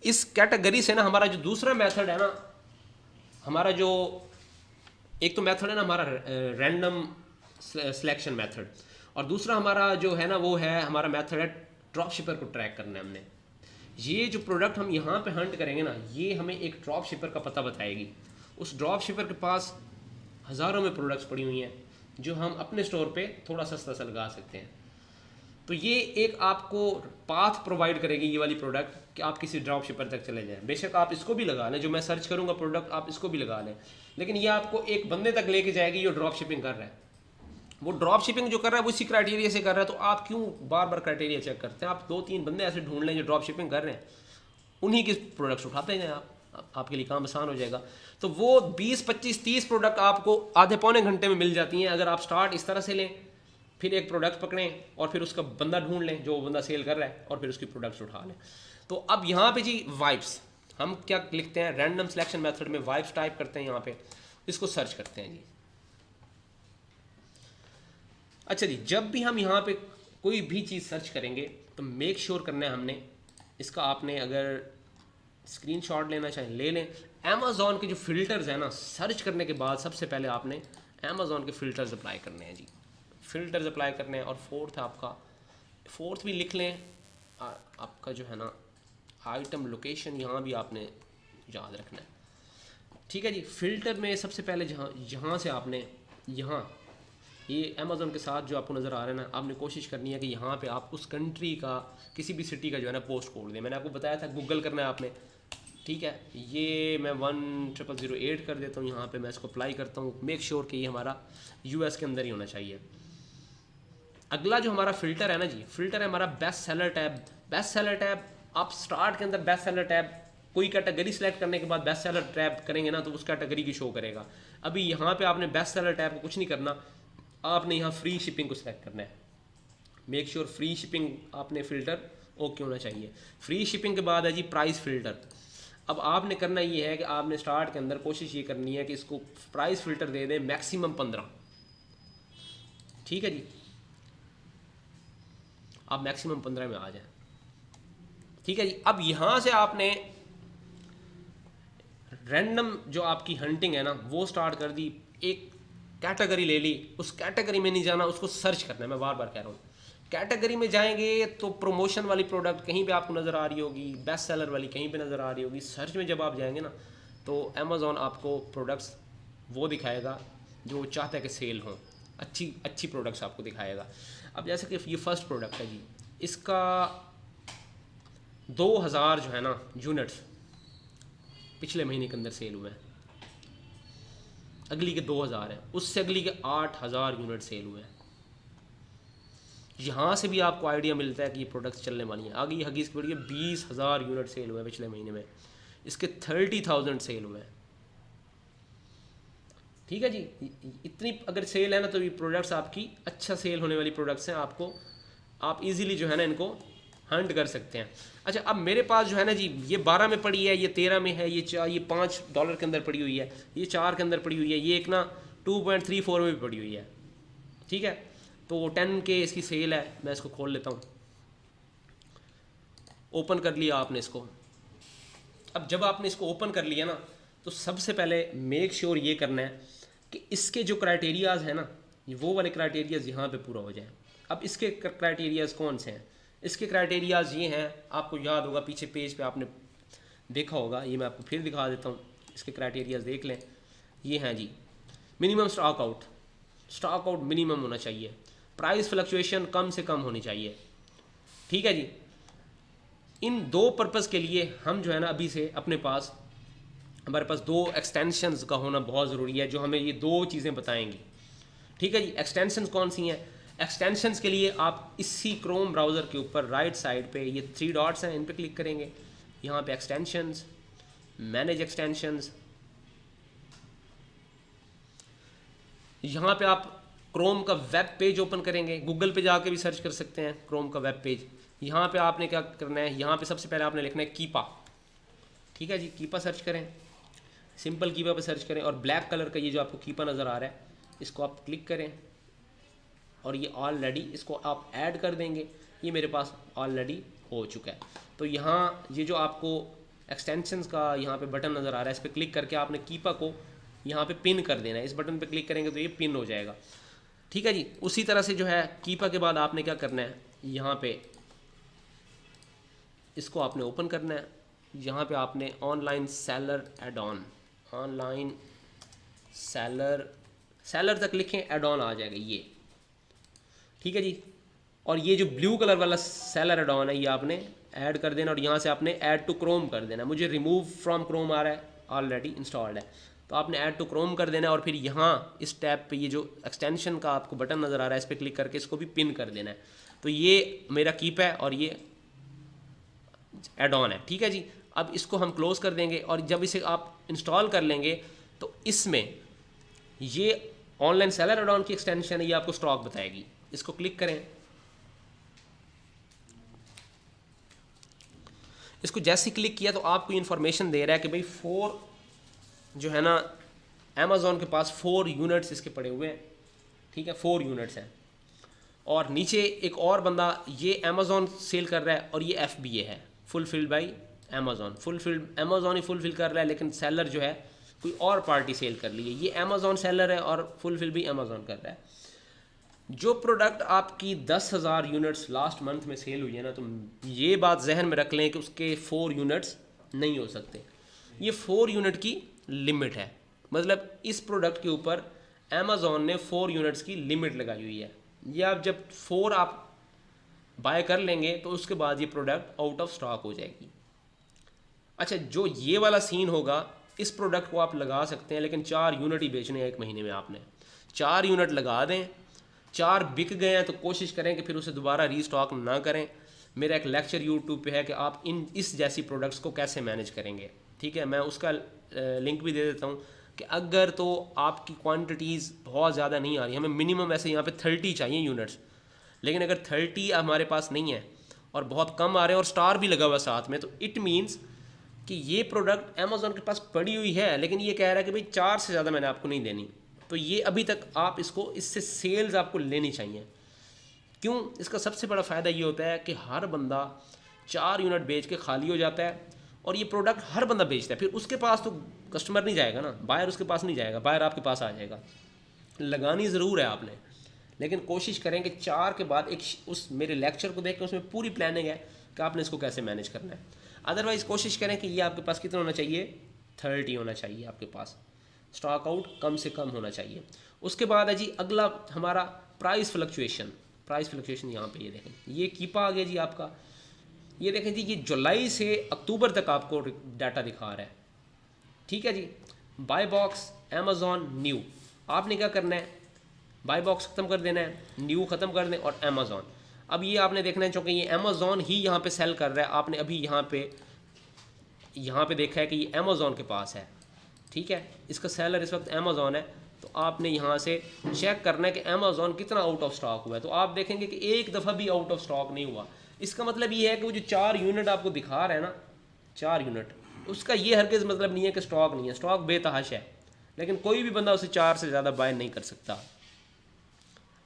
इस कैटेगरी से ना हमारा जो दूसरा मेथड है ना, हमारा जो एक तो मेथड है ना हमारा रैंडम सिलेक्शन मेथड, और दूसरा हमारा जो है ना वो है हमारा मेथड है ड्रॉप शिपर को ट्रैक करना है हमने। ये जो प्रोडक्ट हम यहाँ पे हंट करेंगे ना, ये हमें एक ड्रॉप शिपर का पता बताएगी। उस ड्रॉप शिपर के पास हज़ारों में प्रोडक्ट्स पड़ी हुई हैं जो हम अपने स्टोर पे थोड़ा सस्ता सा लगा सकते हैं। तो ये एक आपको पाथ प्रोवाइड करेगी ये वाली प्रोडक्ट, कि आप किसी ड्रॉप शिपर तक चले जाएं। बेशक आप इसको भी लगा लें, जो मैं सर्च करूँगा प्रोडक्ट आप इसको भी लगा लें, लेकिन ये आपको एक बंदे तक लेके जाएगी जो ड्रॉप शिपिंग कर रहा है। वो ड्रॉप शिपिंग जो कर रहा है वो इसी क्राइटेरिया से कर रहा है, तो आप क्यों बार बार क्राइटेरिया चेक करते हैं? आप 2-3 बंदे ऐसे ढूंढ लें जो ड्रॉप शिपिंग कर रहे हैं, उन्हीं के प्रोडक्ट्स उठाते हैं आपके लिए काम आसान हो जाएगा। तो वो 20, 25, 30 प्रोडक्ट आपको आधे पौने घंटे में मिल जाती हैं अगर आप स्टार्ट इस तरह से लें, फिर एक प्रोडक्ट पकड़ें और फिर उसका बंदा ढूंढ लें जो बंदा सेल कर रहा है और फिर उसकी प्रोडक्ट्स उठा लें। तो अब यहाँ पे जी वाइब्स हम क्या लिखते हैं, रैंडम सिलेक्शन मेथड में वाइब्स टाइप करते हैं यहाँ पे, इसको सर्च करते हैं जी। अच्छा जी, जब भी हम यहाँ पे कोई भी चीज़ सर्च करेंगे तो मेक श्योर करना है हमने इसका, आपने अगर स्क्रीनशॉट लेना चाहें ले लें। अमेज़ॉन के जो फ़िल्टर्स हैं ना, सर्च करने के बाद सबसे पहले आपने अमेज़ॉन के फ़िल्टर्स अप्लाई करने हैं जी, फ़िल्टर्स अप्लाई करने हैं। और फोर्थ है आपका, फोर्थ भी लिख लें आपका जो है ना आइटम लोकेशन, यहाँ भी आपने याद रखना है, ठीक है जी। फ़िल्टर में सबसे पहले जहाँ से आपने यहाँ ये अमेज़ॉन के साथ जो आपको नज़र आ रहा है ना, आपने कोशिश करनी है कि यहाँ पे आप उस कंट्री का किसी भी सिटी का जो है ना पोस्ट कोड दें। मैंने आपको बताया था गूगल करना है आपने, ठीक है। ये मैं 10008 कर देता हूँ, यहाँ पे मैं इसको अप्लाई करता हूँ। मेक श्योर कि ये हमारा यूएस के अंदर ही होना चाहिए। अगला जो हमारा फ़िल्टर है ना जी, फ़िल्टर है हमारा best seller tab. Best seller tab आप स्टार्ट के अंदर बेस्ट सेलर टैब कोई कैटेगरी सेलेक्ट करने के बाद बेस्ट सेलर टैब करेंगे ना तो उस कैटेगरी की शो करेगा। अभी यहाँ पे आपने बेस्ट सेलर टैब को कुछ नहीं करना, आपने यहाँ फ्री शिपिंग को सिलेक्ट करना है। मेक श्योर फ्री शिपिंग आपने फ़िल्टर ओके होना चाहिए। फ्री शिपिंग के बाद है जी प्राइस फ़िल्टर। अब आपने करना ये है कि आपने स्टार्ट के अंदर कोशिश ये करनी है कि इसको प्राइस फ़िल्टर दे दें मैक्सिमम 15, ठीक है जी। आप मैक्सिमम 15 में आ जाए, ठीक है जी। अब यहाँ से आपने रैंडम जो आपकी हंटिंग है ना वो स्टार्ट कर दी, एक कैटेगरी ले ली, उस कैटेगरी में नहीं जाना, उसको सर्च करना है। मैं बार बार कह रहा हूँ, कैटेगरी में जाएंगे तो प्रमोशन वाली प्रोडक्ट कहीं पे आपको नज़र आ रही होगी, बेस्ट सेलर वाली कहीं पे नज़र आ रही होगी। सर्च में जब आप जाएंगे ना तो अमेज़ॉन आपको प्रोडक्ट्स वो दिखाएगा जो चाहता है कि सेल हों, अच्छी अच्छी प्रोडक्ट्स आपको दिखाएगा। अब जैसे कि ये फर्स्ट प्रोडक्ट है जी, इसका 2000 जो है ना यूनिट्स पिछले महीने के अंदर सेल हुए हैं, अगली के 2000 है, उससे अगली के 8000 यूनिट सेल हुए हैं। यहाँ से भी आपको आइडिया मिलता है कि ये प्रोडक्ट्स चलने वाली हैं। आगे ये हगीज़ की बढ़िया 20,000 यूनिट सेल हुए हैं पिछले महीने में, इसके 30,000 सेल हुए हैं, ठीक है जी। इतनी अगर सेल है ना तो ये प्रोडक्ट्स आपकी अच्छा सेल होने वाली प्रोडक्ट्स हैं, आपको आप इजीली जो है ना इनको हंट कर सकते हैं। अच्छा, अब मेरे पास जो है ना जी ये 12 में पड़ी है, ये 13 में है, ये $5 के अंदर पड़ी हुई है, ये 4 के अंदर पड़ी हुई है, ये एक ना 2.34 में भी पड़ी हुई है, ठीक है। तो 10 के इसकी सेल है। मैं इसको खोल लेता हूँ, ओपन कर लिया आपने इसको। अब जब आपने इसको ओपन कर लिया ना तो सबसे पहले मेक श्योर ये करना है कि इसके जो क्राइटेरियाज़ हैं ना वो वाले क्राइटेरियाज़ यहाँ पे पूरा हो जाए। अब इसके क्राइटेरियाज़ कौन से हैं? इसके क्राइटेरियाज़ ये हैं, आपको याद होगा पीछे पेज पे आपने देखा होगा, ये मैं आपको फिर दिखा देता हूँ। इसके क्राइटेरियाज़ देख लें, ये हैं जी। मिनिमम स्टॉक आउट मिनिमम होना चाहिए, प्राइस फ्लक्चुएशन कम से कम होनी चाहिए, ठीक है जी। इन दो पर्पज़ के लिए हम जो है ना अभी से अपने पास हमारे पास 2 एक्सटेंशंस का होना बहुत ज़रूरी है जो हमें ये 2 चीज़ें बताएंगी, ठीक है जी। एक्सटेंशंस कौन सी हैं? एक्सटेंशंस के लिए आप इसी क्रोम ब्राउज़र के ऊपर राइट साइड पे ये 3 डॉट्स हैं, इन पे क्लिक करेंगे। यहाँ पे एक्सटेंशंस, मैनेज एक्सटेंशंस, यहाँ पे आप क्रोम का वेब पेज ओपन करेंगे। गूगल पे जाके भी सर्च कर सकते हैं क्रोम का वेब पेज। यहाँ पे आपने क्या करना है, यहाँ पे सबसे पहले आपने लिखना है कीपा, ठीक है जी। कीपा सर्च करें, सिंपल कीपा पे सर्च करें और ब्लैक कलर का ये जो आपको कीपा नज़र आ रहा है इसको आप क्लिक करें और ये ऑलरेडी इसको आप ऐड कर देंगे। ये मेरे पास ऑलरेडी हो चुका है। तो यहाँ ये जो आपको एक्सटेंशंस का यहाँ पे बटन नज़र आ रहा है, इस पर क्लिक करके आपने कीपा को यहाँ पे पिन कर देना है। इस बटन पे क्लिक करेंगे तो ये पिन हो जाएगा, ठीक है जी। उसी तरह से जो है कीपा के बाद आपने क्या करना है, यहाँ पे इसको आपने ओपन करना है। यहाँ पे आपने online seller add on, online seller तक लिखें, एड ऑन आ जाएगा ये, ठीक है जी। और ये जो ब्लू कलर वाला सेलर एड ऑन है ये आपने ऐड कर देना और यहाँ से आपने ऐड टू क्रोम कर देना। मुझे रिमूव फ्रॉम क्रोम आ रहा है, ऑलरेडी इंस्टॉल्ड है, तो आपने ऐड टू क्रोम कर देना है। और फिर यहाँ इस टैब पे ये जो एक्सटेंशन का आपको बटन नज़र आ रहा है इस पर क्लिक करके इसको भी पिन कर देना है। तो ये मेरा कीप है और ये एड ऑन है, ठीक है जी। अब इसको हम क्लोज़ कर देंगे और जब इसे आप इंस्टॉल कर लेंगे तो इसमें ये ऑनलाइन सेलर एड ऑन की एक्सटेंशन है, ये आपको स्टॉक बताएगी। इसको क्लिक करें, इसको जैसे ही क्लिक किया तो आपको इन्फॉर्मेशन दे रहा है कि भाई 4 जो है ना अमेज़ॉन के पास 4 यूनिट्स इसके पड़े हुए हैं, ठीक है, 4 यूनिट्स हैं। और नीचे एक और बंदा ये अमेज़ॉन सेल कर रहा है और ये FBA है, fulfilled by Amazon. Fulfilled Amazon he fulfil कर रहा है, लेकिन सेलर जो है कोई और पार्टी सेल कर ली है। ये अमेज़ॉन सेलर है और फुलफिल भी अमेज़ॉन कर रहा है। जो प्रोडक्ट आपकी 10,000 यूनिट्स लास्ट मंथ में सेल हुई है ना, तो ये बात जहन में रख लें कि उसके 4 यूनिट्स नहीं हो सकते। ये 4 यूनिट की लिमिट है, मतलब इस प्रोडक्ट के ऊपर अमेज़ॉन ने 4 यूनिट्स की लिमिट लगाई हुई है। ये आप जब 4 आप बाय कर लेंगे तो उसके बाद ये प्रोडक्ट आउट ऑफ स्टॉक हो जाएगी। अच्छा, जो ये वाला सीन होगा, इस प्रोडक्ट को आप लगा सकते हैं, लेकिन 4 यूनिट ही बेचने हैं एक महीने में। आपने 4 यूनिट लगा दें, 4 बिक गए हैं तो कोशिश करें कि फिर उसे दोबारा रीस्टॉक ना करें। मेरा एक लेक्चर यूट्यूब पे है कि आप इस जैसी प्रोडक्ट्स को कैसे मैनेज करेंगे, ठीक है, मैं उसका लिंक भी दे देता हूँ कि अगर तो आपकी क्वांटिटीज़ बहुत ज़्यादा नहीं आ रही, हमें मिनिमम ऐसे यहाँ पे 30 चाहिए यूनिट्स, लेकिन अगर 30 हमारे पास नहीं है और बहुत कम आ रहे हैं और स्टार भी लगा हुआ साथ में, तो इट मीन्स कि ये प्रोडक्ट अमेज़ॉन के पास पड़ी हुई है, लेकिन ये कह रहा है कि भाई 4 से ज़्यादा मैंने आपको नहीं देनी, तो ये अभी तक आप इसको, इससे सेल्स आपको लेनी चाहिए। क्यों? इसका सबसे बड़ा फ़ायदा ये होता है कि हर बंदा 4 यूनिट बेच के खाली हो जाता है और ये प्रोडक्ट हर बंदा बेचता है, फिर उसके पास तो कस्टमर नहीं जाएगा ना, बायर उसके पास नहीं जाएगा, बायर आपके पास आ जाएगा। लगानी ज़रूर है आपने, लेकिन कोशिश करें कि 4 के बाद एक उस मेरे लेक्चर को देख के उसमें पूरी प्लानिंग है कि आपने इसको कैसे मैनेज करना है। अदरवाइज़ कोशिश करें कि ये आपके पास कितना होना चाहिए, 30 होना चाहिए आपके पास, स्टॉक आउट कम से कम होना चाहिए। उसके बाद है जी अगला हमारा प्राइस फ्लक्चुएशन। प्राइस फ्लक्चुएशन यहाँ पे ये देखें, ये कीपा आ गया जी आपका। ये देखें जी, ये जुलाई से अक्टूबर तक आपको डाटा दिखा रहा है, ठीक है जी। बाय बॉक्स, अमेज़ॉन, न्यू, आपने क्या करना है, बाय बॉक्स ख़त्म कर देना है, न्यू ख़त्म कर दें और अमेज़ॉन। अब ये आपने देखना है, चूँकि ये अमेज़ॉन ही यहाँ पे सेल कर रहा है, आपने अभी यहाँ पे देखा है कि ये अमेज़ॉन के पास है, ठीक है, इसका सेलर इस वक्त अमेज़ॉन है, तो आपने यहाँ से चेक करना है कि अमेज़ॉन कितना आउट ऑफ स्टॉक हुआ है। तो आप देखेंगे कि एक दफ़ा भी आउट ऑफ स्टॉक नहीं हुआ। इसका मतलब ये है कि वो जो 4 यूनिट आपको दिखा रहा है ना, 4 यूनिट, उसका ये हरगिज़ मतलब नहीं है कि स्टॉक नहीं है, स्टॉक बेतहाश है, लेकिन कोई भी बंदा उसे 4 से ज़्यादा बाय नहीं कर सकता।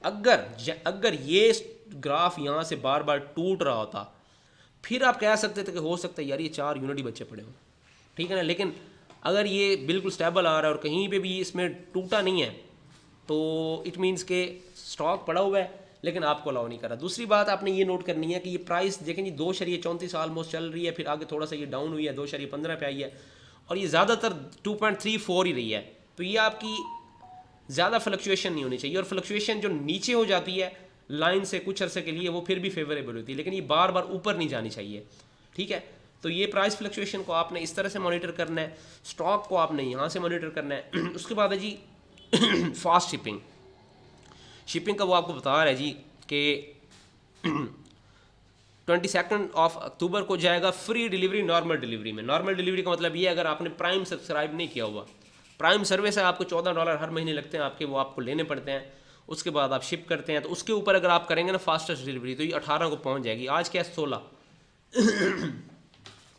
अगर ये ग्राफ यहाँ से बार बार टूट रहा होता, फिर आप कह सकते थे कि हो सकता है यार ये 4 यूनिट ही बच्चे पड़े हो, ठीक है ना। लेकिन अगर ये बिल्कुल स्टेबल आ रहा है और कहीं पे भी इसमें टूटा नहीं है, तो इट मीन्स के स्टॉक पड़ा हुआ है, लेकिन आपको अलाउ नहीं कर रहा। दूसरी बात आपने ये नोट करनी है कि ये प्राइस देखें जी, 2.34 ऑलमोस्ट चल रही है, फिर आगे थोड़ा सा ये डाउन हुई है, 2.15 पे आई है, और ये ज़्यादातर 2.34 ही रही है। तो ये आपकी ज़्यादा फ्लक्चुएशन नहीं होनी चाहिए, और फ्लक्चुएशन जो नीचे हो जाती है लाइन से कुछ अरसे के लिए, वो फिर भी फेवरेबल होती है, लेकिन ये बार बार ऊपर नहीं जानी चाहिए, ठीक है। तो ये प्राइस फ्लक्चुएशन को आपने इस तरह से मॉनिटर करना है, स्टॉक को आपने यहाँ से मॉनिटर करना है। उसके बाद है जी फास्ट शिपिंग। शिपिंग का वो आपको बता रहा है जी कि 22 अक्टूबर को जाएगा फ्री डिलीवरी नॉर्मल डिलीवरी में। नॉर्मल डिलीवरी का मतलब ये, अगर आपने प्राइम सब्सक्राइब नहीं किया हुआ, प्राइम सर्विस है, आपको $14 हर महीने लगते हैं आपके, वो आपको लेने पड़ते हैं, उसके बाद आप शिप करते हैं, तो उसके ऊपर अगर आप करेंगे ना फास्टेस्ट डिलीवरी, तो ये 18 को पहुंच जाएगी। आज क्या है, 16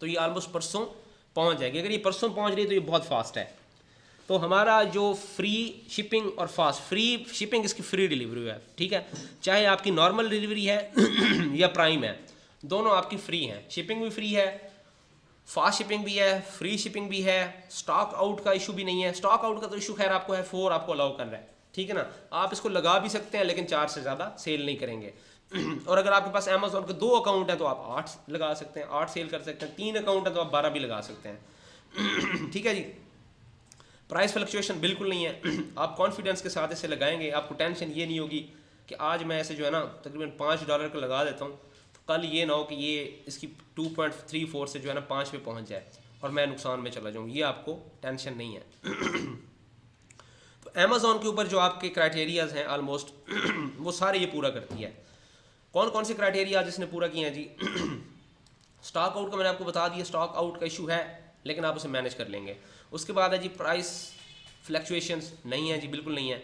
तो ये ऑलमोस्ट परसों पहुंच जाएगी। अगर ये परसों पहुंच रही है तो ये बहुत फास्ट है। तो हमारा जो फ्री शिपिंग और फास्ट, फ्री शिपिंग इसकी फ्री डिलीवरी है, ठीक है, चाहे आपकी नॉर्मल डिलीवरी है या प्राइम है, दोनों आपकी फ्री हैं। शिपिंग भी फ्री है, फास्ट शिपिंग भी है, फ्री शिपिंग भी है, स्टॉक आउट का इशू भी नहीं है। स्टॉक आउट का तो इशू खैर आपको है, 4 आपको अलाउ कर रहा है, ठीक है ना। आप इसको लगा भी सकते हैं, लेकिन 4 से ज़्यादा सेल नहीं करेंगे। और अगर आपके पास अमेज़ॉन के 2 अकाउंट हैं तो आप 8 लगा सकते हैं, 8 सेल कर सकते हैं। 3 अकाउंट है तो आप 12 भी लगा सकते हैं, ठीक है जी। प्राइस फ्लक्चुएशन बिल्कुल नहीं है, आप कॉन्फिडेंस के साथ इसे लगाएंगे, आपको टेंशन ये नहीं होगी कि आज मैं ऐसे जो है ना तकरीबन $5 का लगा देता हूँ, तो कल ये ना हो कि ये इसकी 2.34 से जो है ना 5 पे पहुँच जाए और मैं नुकसान में चला जाऊँ, ये आपको टेंशन नहीं है। तो अमेज़ॉन के ऊपर जो आपके क्राइटेरियाज हैं ऑलमोस्ट वो सारे ये पूरा करती है। कौन कौन से क्राइटेरिया जिसने पूरा किए हैं जी? स्टॉक आउट का मैंने आपको बता दिया, स्टॉक आउट का इशू है लेकिन आप उसे मैनेज कर लेंगे। उसके बाद है जी प्राइस फ्लक्चुएशंस, नहीं है जी, बिल्कुल नहीं है।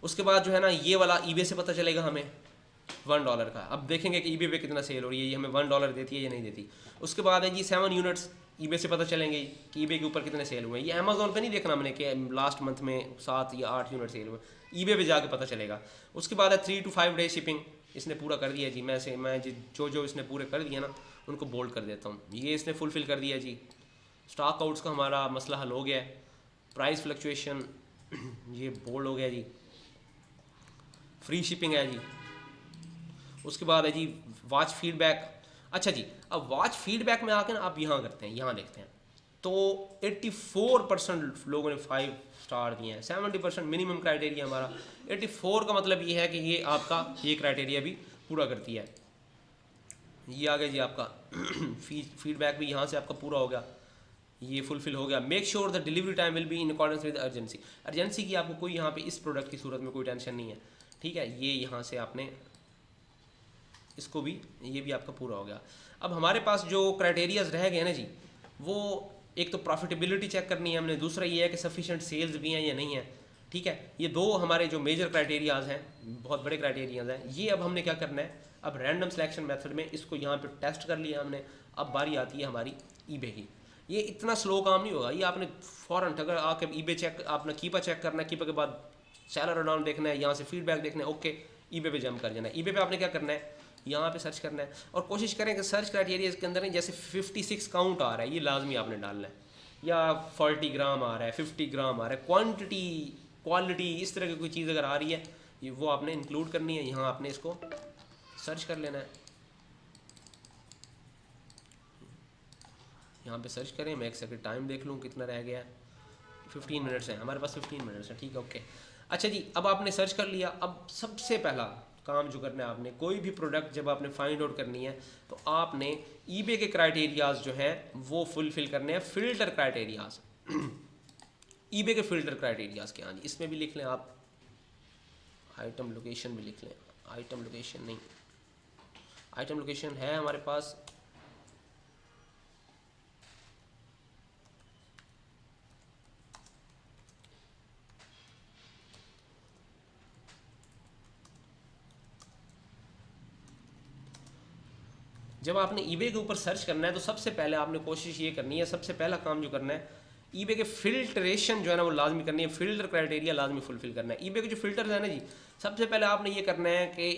उसके बाद जो है ना ये वाला ईबे से पता चलेगा हमें $1 का। अब देखेंगे कि ईबे पे कितना सेल हो रही है, ये हमें $1 देती है या नहीं देती। उसके बाद है जी 7 यूनिट्स, ईबे से पता चलेंगे कि ईबे के ऊपर कितने सेल हुए हैं। ये अमेजोन पे नहीं देखना हमने कि लास्ट मंथ में 7 या 8 यूनिट सेल हुए, ईबे पे जाके पता चलेगा। उसके बाद है 3 to 5 डे शिपिंग, इसने पूरा कर दिया जी। मैं जो इसने पूरे कर दिया ना उनको बोल्ड कर देता हूँ, ये इसने फुलफिल कर दिया जी। स्टॉक आउट्स का हमारा मसला हल हो गया है। प्राइस फ्लक्चुएशन ये बोल्ड हो गया जी। फ्री शिपिंग है जी। उसके बाद है जी वॉच फीडबैक। अच्छा जी, अब वॉच फीडबैक में आकर आप यहाँ करते हैं, यहाँ देखते हैं तो 84% लोगों ने 5 स्टार दिए हैं। 70% मिनिमम क्राइटेरिया हमारा, 84 का मतलब ये है कि ये आपका ये क्राइटेरिया भी पूरा करती है। ये आ गया जी आपका फीडबैक भी यहाँ से आपका पूरा हो गया, ये फुलफिल हो गया। Make sure the delivery time will be in accordance with urgency. Urgency की आपको कोई यहाँ पे इस प्रोडक्ट की सूरत में कोई टेंशन नहीं है, ठीक है। ये यहाँ से आपने इसको भी, ये भी आपका पूरा हो गया। अब हमारे पास जो क्राइटेरियाज रह गए ना जी, वो एक तो प्रॉफिटेबिलिटी चेक करनी है हमने, दूसरा ये है कि सफिशिएंट सेल्स भी हैं या नहीं है, ठीक है। ये दो हमारे जो मेजर क्राइटेरियाज हैं, बहुत बड़े क्राइटेरियाज हैं। ये अब हमने क्या करना है, अब रैंडम सिलेक्शन मेथड में इसको यहाँ पे टेस्ट कर लिया हमने। अब बारी आती है हमारी ईबे की। ये इतना स्लो काम नहीं होगा, ये आपने फ़ौरन अगर आके ईबे चेक, आपने कीपा चेक करना है, कीपा के बाद सेलर डाउन देखना है, यहाँ से फीडबैक देखना है, ओके ईबे पे जंप कर जाना है। ईबे पे आपने क्या करना है, यहाँ पे सर्च करना है और कोशिश करें कि सर्च क्राइटेरिया के अंदर जैसे 56 काउंट आ रहा है, ये लाजमी आपने डालना है, या 40 ग्राम आ रहा है, 50 ग्राम आ रहा है, क्वांटिटी क्वालिटी इस तरह की कोई चीज़ अगर आ रही है ये वो आपने इंक्लूड करनी है। यहाँ आपने इसको सर्च कर लेना है, यहाँ पे सर्च करें। मैं एक सेकंड टाइम देख लूँ कितना रह गया है, 15 मिनट्स हैं हमारे पास, 15 मिनट्स है, ठीक है, ओके। अच्छा जी, अब आपने सर्च कर लिया। अब सबसे पहला काम जो करना है आपने, कोई भी प्रोडक्ट जब आपने फाइंड आउट करनी है तो आपने ईबे के क्राइटेरियाज जो हैं वो फुलफिल करने हैं, फिल्टर क्राइटेरियाज ईबे के फिल्टर क्राइटेरियाज के। हाँ जी, इसमें भी लिख लें आप, आइटम लोकेशन भी लिख लें। आइटम लोकेशन नहीं, आइटम लोकेशन है हमारे पास, जब आपने ईबे के ऊपर सर्च करना है तो सबसे पहले आपने कोशिश ये करनी है, सबसे पहला काम जो करना है, ईबे के फिल्ट्रेशन जो है ना वो लाजमी करनी है, फिल्टर क्राइटेरिया लाजमी फुलफिल करना है। ईबे के जो फिल्टर है ना जी, सबसे पहले आपने ये करना है कि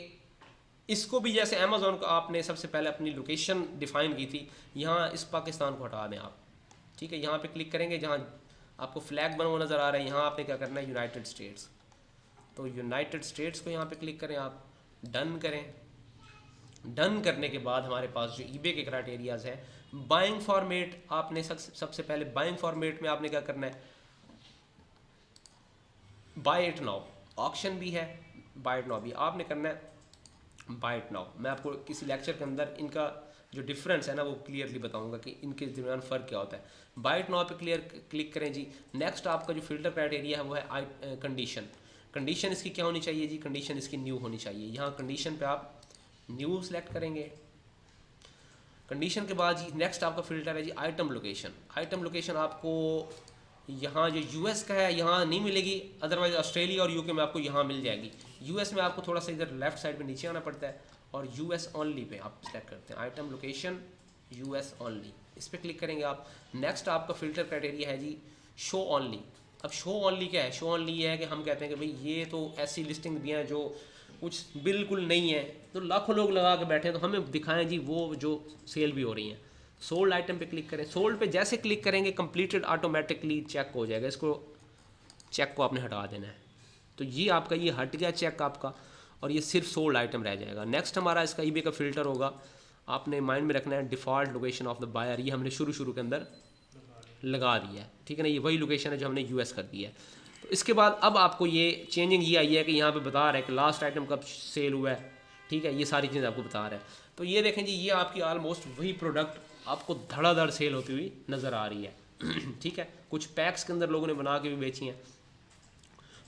इसको भी जैसे अमेजोन का आपने सबसे पहले अपनी लोकेशन डिफाइन की थी, यहाँ इस पाकिस्तान को हटा दें आप, ठीक है। यहाँ पे क्लिक करेंगे, जहाँ आपको फ्लैग बना हुआ नज़र आ रहा है, यहाँ आपने क्या करना है, यूनाइटेड स्टेट्स। तो यूनाइटेड स्टेट्स को यहाँ पे क्लिक करें आप, डन करें। डन करने के बाद हमारे पास जो ईबे के क्राइटेरियाज है, बाइंग फॉर्मेट, आपने सबसे पहले बाइंग फॉर्मेट में आपने क्या करना है, बाय इट नाउ। ऑक्शन भी है, बाय इट नाउ भी आपने करना है, बाय इट नाउ। मैं आपको किसी लेक्चर के अंदर इनका जो डिफरेंस है ना वो क्लियरली बताऊंगा कि इनके दरमियान फ़र्क क्या होता है। बाय इट नाउ पे क्लिक करें जी। नेक्स्ट आपका जो फिल्टर क्राइटेरिया है वो है कंडीशन। कंडीशन इसकी क्या होनी चाहिए जी, कंडीशन इसकी न्यू होनी चाहिए। यहाँ कंडीशन पे आप न्यू सेलेक्ट करेंगे। कंडीशन के बाद जी नेक्स्ट आपका फिल्टर है जी आइटम लोकेशन। आइटम लोकेशन आपको यहाँ जो यूएस का है यहाँ नहीं मिलेगी, अदरवाइज ऑस्ट्रेलिया और यूके में आपको यहाँ मिल जाएगी। यूएस में आपको थोड़ा सा इधर लेफ्ट साइड पे नीचे आना पड़ता है और यूएस ओनली पे आप सेलेक्ट करते हैं, आइटम लोकेशन यूएस ओनली, इस पर क्लिक करेंगे आप। नेक्स्ट आपका फिल्टर क्राइटेरिया है जी शो ओनली। अब शो ओनली क्या है, शो ओनली ये है कि हम कहते हैं कि भाई ये तो ऐसी लिस्टिंग भी हैं जो कुछ बिल्कुल नहीं है, तो लाखों लोग लगा के बैठे हैं, तो हमें दिखाएं जी वो जो सेल भी हो रही हैं। सोल्ड आइटम पे क्लिक करें। सोल्ड पे जैसे क्लिक करेंगे कंप्लीटेड ऑटोमेटिकली चेक हो जाएगा, इसको चेक को आपने हटा देना है। तो ये आपका ये हट गया चेक आपका, और ये सिर्फ सोल्ड आइटम रह जाएगा। नेक्स्ट हमारा इसका ईबे का फिल्टर होगा, आपने माइंड में रखना है default location of the buyer. ये हमने शुरू के अंदर लगा दिया है, ठीक है ना, ये वही लोकेशन है जो हमने यूएस कर दिया है। तो इसके बाद अब आपको ये चेंजिंग ये आई है कि यहाँ पे बता रहा है कि लास्ट आइटम कब सेल हुआ है, ठीक है, ये सारी चीज़ें आपको बता रहा है। तो ये देखें जी, ये आपकी ऑलमोस्ट वही प्रोडक्ट आपको धड़ाधड़ सेल होती हुई नज़र आ रही है ठीक है। कुछ पैक्स के अंदर लोगों ने बना के भी बेची हैं।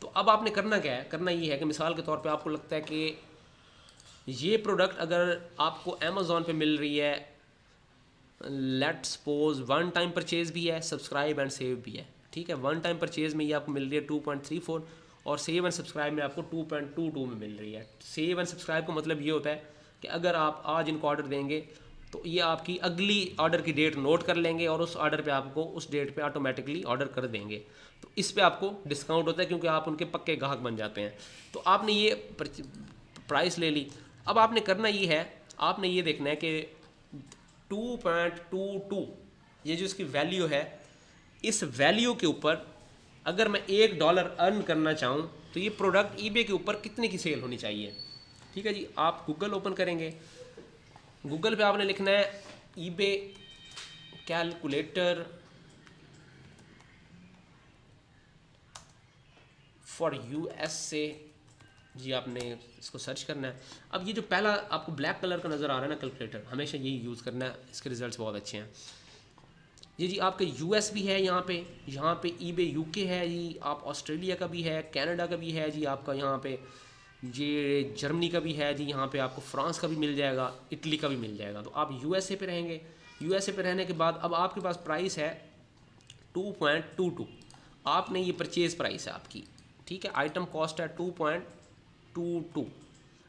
तो अब आपने करना क्या है, करना ये है कि मिसाल के तौर पे आपको लगता है कि ये प्रोडक्ट अगर आपको अमेज़ॉन पे मिल रही है let suppose one time purchase भी है, सब्सक्राइब एंड सेव भी है, ठीक है। वन टाइम परचेज में ये आपको मिल रही है 2.34 और सेव एंड सब्सक्राइब में आपको 2.22 में मिल रही है। सेव एंड सब्सक्राइब का मतलब ये होता है कि अगर आप आज इनको ऑर्डर देंगे तो ये आपकी अगली ऑर्डर की डेट नोट कर लेंगे और उस ऑर्डर पे आपको उस डेट पे ऑटोमेटिकली ऑर्डर कर देंगे। तो इस पे आपको डिस्काउंट होता है क्योंकि आप उनके पक्के ग्राहक बन जाते हैं। तो आपने ये प्राइस ले ली। अब आपने करना ये है, आपने ये देखना है कि 2.22 ये जो इसकी वैल्यू है, इस वैल्यू के ऊपर अगर मैं $1 अर्न करना चाहूँ तो ये प्रोडक्ट ईबे के ऊपर कितने की सेल होनी चाहिए। ठीक है जी, आप गूगल ओपन करेंगे, गूगल पे आपने लिखना है ईबे कैलकुलेटर फॉर USA जी, आपने इसको सर्च करना है। अब ये जो पहला आपको ब्लैक कलर का नज़र आ रहा है ना कैलकुलेटर, हमेशा यही यूज़ करना है, इसके रिजल्ट्स बहुत अच्छे हैं। ये जी आपके US भी है, यहाँ पे ईबे UK है जी, आप ऑस्ट्रेलिया का भी है, कनाडा का भी है जी, आपका यहाँ पे ये जर्मनी का भी है जी, यहाँ पे आपको फ्रांस का भी मिल जाएगा, इटली का भी मिल जाएगा। तो आप USA पे रहेंगे। USA पे रहने के बाद अब आपके पास प्राइस है 2.22, आपने ये परचेज प्राइस है आपकी, ठीक है। आइटम कॉस्ट है 2.22,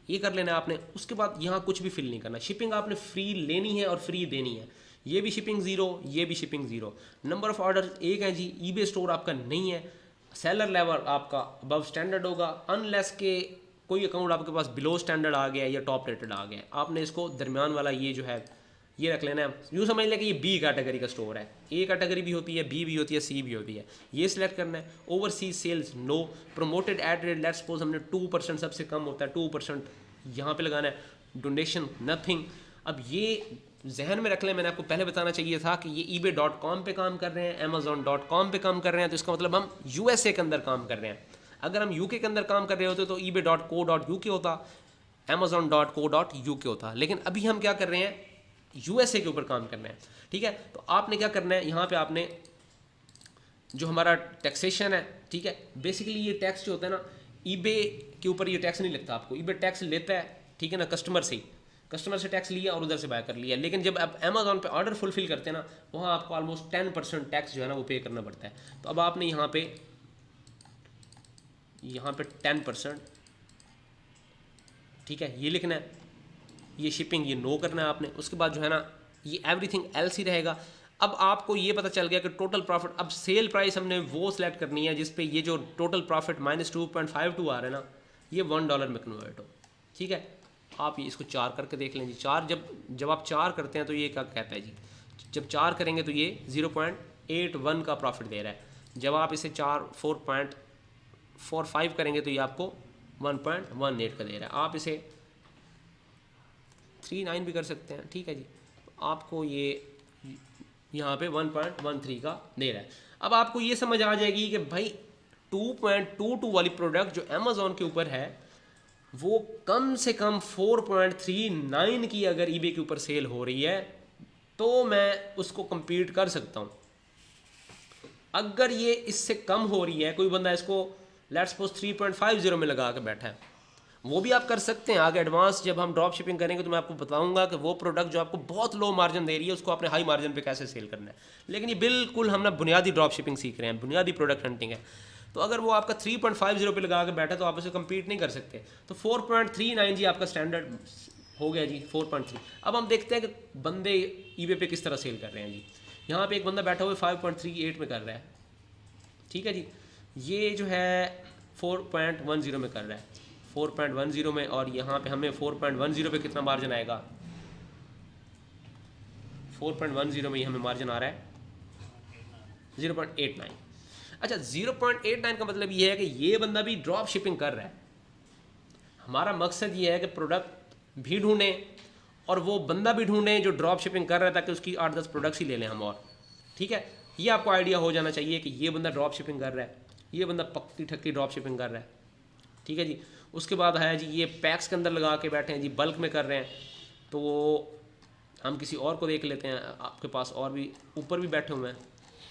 ये कर लेना है आपने। उसके बाद यहाँ कुछ भी फिल नहीं करना, शिपिंग आपने फ्री लेनी है और फ्री देनी है। ये भी शिपिंग ज़ीरो, ये भी shipping zero. Number of order एक है जी, ईबे स्टोर आपका नहीं है, सेलर लेवल आपका अबव स्टैंडर्ड होगा, अनलेस के कोई अकाउंट आपके पास बिलो स्टैंडर्ड आ गया या टॉप रेटेड आ गया। आपने इसको दरमियान वाला ये जो है ये रख लेना है। यूँ समझ लें कि ये बी कैटेगरी का स्टोर है, ए कैटेगरी भी होती है, बी भी होती है, सी भी होती है, ये सिलेक्ट करना है। Overseas sales no, promoted ad rate let's suppose हमने 2% सबसे कम होता है, 2% यहाँ पे लगाना है, डोनेशन नथिंग। अब ये जहन में रख लें, मैंने आपको पहले बताना चाहिए था कि ये eBay.com पे काम कर रहे हैं, Amazon.com पे काम कर रहे हैं, तो इसका मतलब हम USA के अंदर काम कर रहे हैं। अगर हम UK के अंदर काम कर रहे होते तो eBay.co.uk होता, Amazon.co.uk होता, लेकिन अभी हम क्या कर रहे हैं, USA के ऊपर काम करना है, ठीक है। तो आपने क्या करना है, यहाँ पे आपने जो हमारा टैक्सेशन है, ठीक है, बेसिकली ये टैक्स जो होता है ना, ईबे के ऊपर ये टैक्स नहीं लगता आपको, ईबे टैक्स लेता है, ठीक है ना, कस्टमर से टैक्स लिया और उधर से बाय कर लिया। लेकिन जब आप अमेजोन पे ऑर्डर फुलफिल करते हैं ना, वहाँ आपको ऑलमोस्ट 10% टैक्स जो है ना वो पे करना पड़ता है। तो अब आपने यहाँ पे 10%, ठीक है, ये लिखना है, ये शिपिंग ये नो करना है आपने। उसके बाद जो है ना ये एवरीथिंग एल्स ही रहेगा। अब आपको ये पता चल गया कि टोटल प्रॉफिट, अब सेल प्राइस हमने वो सिलेक्ट करनी है जिस पे ये जो टोटल प्रॉफिट -2.52 आ रहा है ना, ये $1 में कन्वर्ट हो, ठीक है। आप ये इसको 4 करके देख लें जी। 4 जब आप 4 करते हैं तो ये क्या कहता है जी, जब 4 करेंगे तो ये 0.81 का प्रॉफिट दे रहा है। जब आप इसे 4.45 करेंगे तो ये आपको 1.18 का दे रहा है। आप इसे 3.9 भी कर सकते हैं, ठीक है जी। आपको ये यहाँ पे 1.13 का दे रहा है। अब आपको ये समझ आ जाएगी कि भाई 2.22 वाली प्रोडक्ट जो अमेज़ॉन के ऊपर है वो कम से कम 4.39 की अगर ईबे के ऊपर सेल हो रही है तो मैं उसको compete कर सकता हूँ। अगर ये इससे कम हो रही है, कोई बंदा इसको लेट्स सपोज 3.50 में लगा के बैठा है, वो भी आप कर सकते हैं। आगे एडवांस जब हम ड्रॉप शिपिंग करेंगे तो मैं आपको बताऊंगा कि वो प्रोडक्ट जो आपको बहुत लो मार्जिन दे रही है उसको आपने हाई मार्जिन पे कैसे सेल करना है। लेकिन ये बिल्कुल हम ना बुनियादी ड्रॉप शिपिंग सीख रहे हैं, बुनियादी प्रोडक्ट हंटिंग है। तो अगर वो आपका 3.50 पे लगा के बैठा तो आप उसे कम्पीट नहीं कर सकते। तो 4.39 जी आपका स्टैंडर्ड हो गया जी, 4.3। अब हम देखते हैं कि बंदे ईबे पे किस तरह सेल कर रहे हैं जी। यहाँ पे एक बंदा बैठा हुआ 5.38 में कर रहा है, ठीक है जी। ये जो है 4.10 में कर रहा है, 4.10 में, और यहाँ पे हमें 4.10 पे कितना मार्जिन आएगा, 4.10 में ये हमें मार्जिन आ रहा है 0.89। अच्छा, 0.89 का मतलब ये है कि ये बंदा भी ड्रॉप शिपिंग कर रहा है। हमारा मकसद ये है कि प्रोडक्ट भी ढूंढें और वो बंदा भी ढूंढें जो ड्रॉप शिपिंग कर रहा है, ताकि उसकी 8-10 प्रोडक्ट्स ही ले लें हम, और ठीक है। ये आपको आइडिया हो जाना चाहिए कि ये बंदा ड्रॉप शिपिंग कर रहा है, ये बंदा पक्की ठक्की ड्रॉप शिपिंग कर रहा है, ठीक है जी। उसके बाद है जी ये पैक्स के अंदर लगा के बैठे हैं जी, बल्क में कर रहे हैं। तो हम किसी और को देख लेते हैं, आपके पास और भी ऊपर भी बैठे हुए हैं,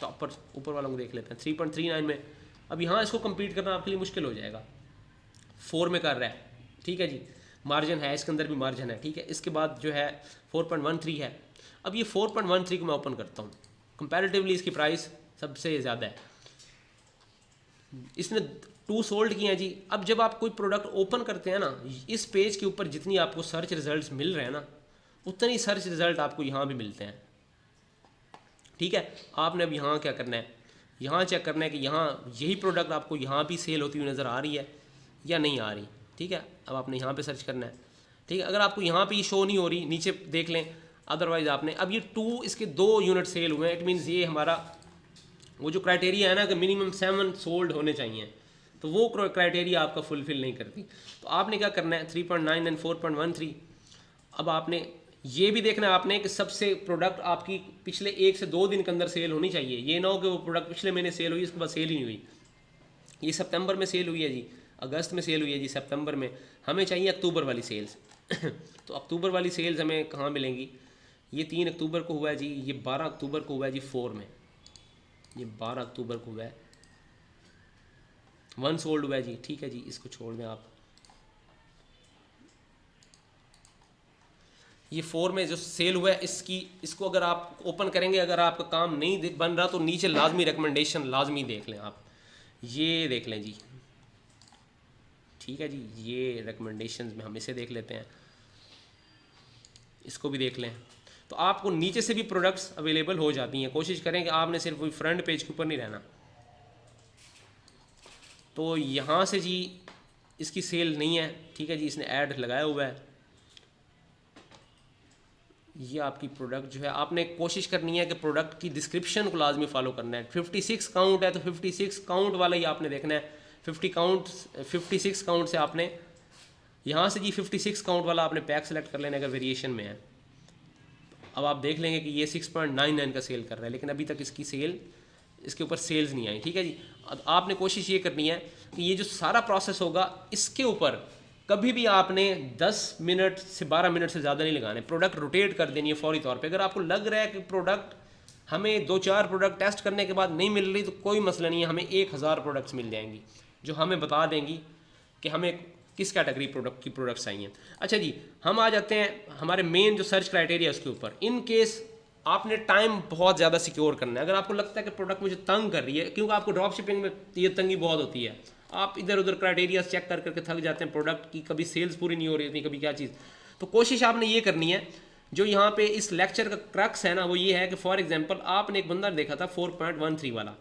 टॉप पर ऊपर वालों को देख लेते हैं 3.39 में। अब यहाँ इसको कंप्लीट करना आपके लिए मुश्किल हो जाएगा। 4 में कर रहा है, ठीक है जी, मार्जिन है, इसके अंदर भी मार्जिन है, ठीक है। इसके बाद जो है 4.13 है। अब ये 4.13 को मैं ओपन करता हूँ, कंपैरेटिवली इसकी प्राइस सबसे ज़्यादा है, इसने 2 सोल्ड किए हैं जी। अब जब आप कोई प्रोडक्ट ओपन करते हैं ना, इस पेज के ऊपर जितनी आपको सर्च रिजल्ट्स मिल रहे हैं ना, उतने ही सर्च रिजल्ट आपको यहाँ भी मिलते हैं, ठीक है। आपने अब यहाँ क्या करना है, यहाँ चेक करना है कि यहाँ यही प्रोडक्ट आपको यहाँ भी सेल होती हुई नज़र आ रही है या नहीं आ रही, ठीक है। अब आपने यहाँ पे सर्च करना है, ठीक है। अगर आपको यहाँ पे शो नहीं हो रही, नीचे देख लें, अदरवाइज़ आपने अब ये 2 इसके 2 यूनिट सेल हुए हैं, इट मीन्स ये हमारा वो जो क्राइटेरिया है ना कि मिनिमम 7 सोल्ड होने चाहिए, तो वो क्राइटेरिया आपका फुलफिल नहीं करती। तो आपने क्या करना है, 3.9 एंड 4.13। अब आपने ये भी देखना है आपने कि सबसे प्रोडक्ट आपकी पिछले 1 से 2 दिन के अंदर सेल होनी चाहिए। ये ना हो कि वो प्रोडक्ट पिछले महीने सेल हुई, उसके बाद सेल ही नहीं हुई। ये सितंबर में सेल हुई है जी, अगस्त में सेल हुई है जी, सितंबर में। हमें चाहिए अक्टूबर वाली सेल्स तो अक्टूबर वाली सेल्स हमें कहाँ मिलेंगी, ये 3 अक्टूबर को हुआ है जी, ये 12 अक्टूबर को हुआ है जी 4 में, ये 12 अक्टूबर को हुआ है, 1 सोल्ड हुआ है जी, ठीक है जी। इसको छोड़ दें आप, ये 4 में जो सेल हुआ है इसको अगर आप ओपन करेंगे, अगर आपका काम नहीं बन रहा तो नीचे लाजमी रिकमेंडेशन लाजमी देख लें आप, ये देख लें जी, ठीक है जी। ये रिकमेंडेशंस में हम इसे देख लेते हैं, इसको भी देख लें, तो आपको नीचे से भी प्रोडक्ट्स अवेलेबल हो जाती हैं। कोशिश करें कि आपने सिर्फ वही फ्रंट पेज के ऊपर नहीं रहना। तो यहाँ से जी इसकी सेल नहीं है, ठीक है जी, इसने ऐड लगाया हुआ है। ये आपकी प्रोडक्ट जो है, आपने कोशिश करनी है कि प्रोडक्ट की डिस्क्रिप्शन को लाजमी फॉलो करना है। 56 काउंट है तो 56 काउंट वाला ही आपने देखना है। 56 काउंट से आपने यहाँ से जी 56 काउंट वाला आपने पैक सेलेक्ट कर लेना अगर वेरिएशन में है। अब आप देख लेंगे कि ये 6.99 का सेल कर रहा है, लेकिन अभी तक इसकी सेल, इसके ऊपर सेल्स नहीं आई, ठीक है जी। अब आपने कोशिश ये करनी है कि ये जो सारा प्रोसेस होगा इसके ऊपर कभी भी आपने 10 मिनट से 12 मिनट से ज़्यादा नहीं लगाने। प्रोडक्ट रोटेट कर देनी है फौरी तौर पे। अगर आपको लग रहा है कि प्रोडक्ट हमें 2-4 प्रोडक्ट टेस्ट करने के बाद नहीं मिल रही तो कोई मसला नहीं है, हमें 1000 प्रोडक्ट्स मिल जाएंगी जो हमें बता देंगी कि हमें किस कैटेगरी प्रोडक्ट की प्रोडक्ट्स चाहिए। अच्छा जी, हम आ जाते हैं हमारे मेन जो सर्च क्राइटेरिया उसके ऊपर। इन केस आपने टाइम बहुत ज़्यादा सिक्योर करना है। अगर आपको लगता है कि प्रोडक्ट मुझे तंग कर रही है, क्योंकि आपको ड्रॉप शिपिंग में ये तंगी बहुत होती है, आप इधर उधर क्राइटेरिया चेक कर करके थक जाते हैं प्रोडक्ट की, कभी सेल्स पूरी नहीं हो रही थी, कभी क्या चीज़। तो कोशिश आपने ये करनी है, जो यहाँ पे इस लेक्चर का क्रक्स है ना, वो ये है कि फॉर एग्जांपल आपने एक बंदा देखा था 4.13 वाला,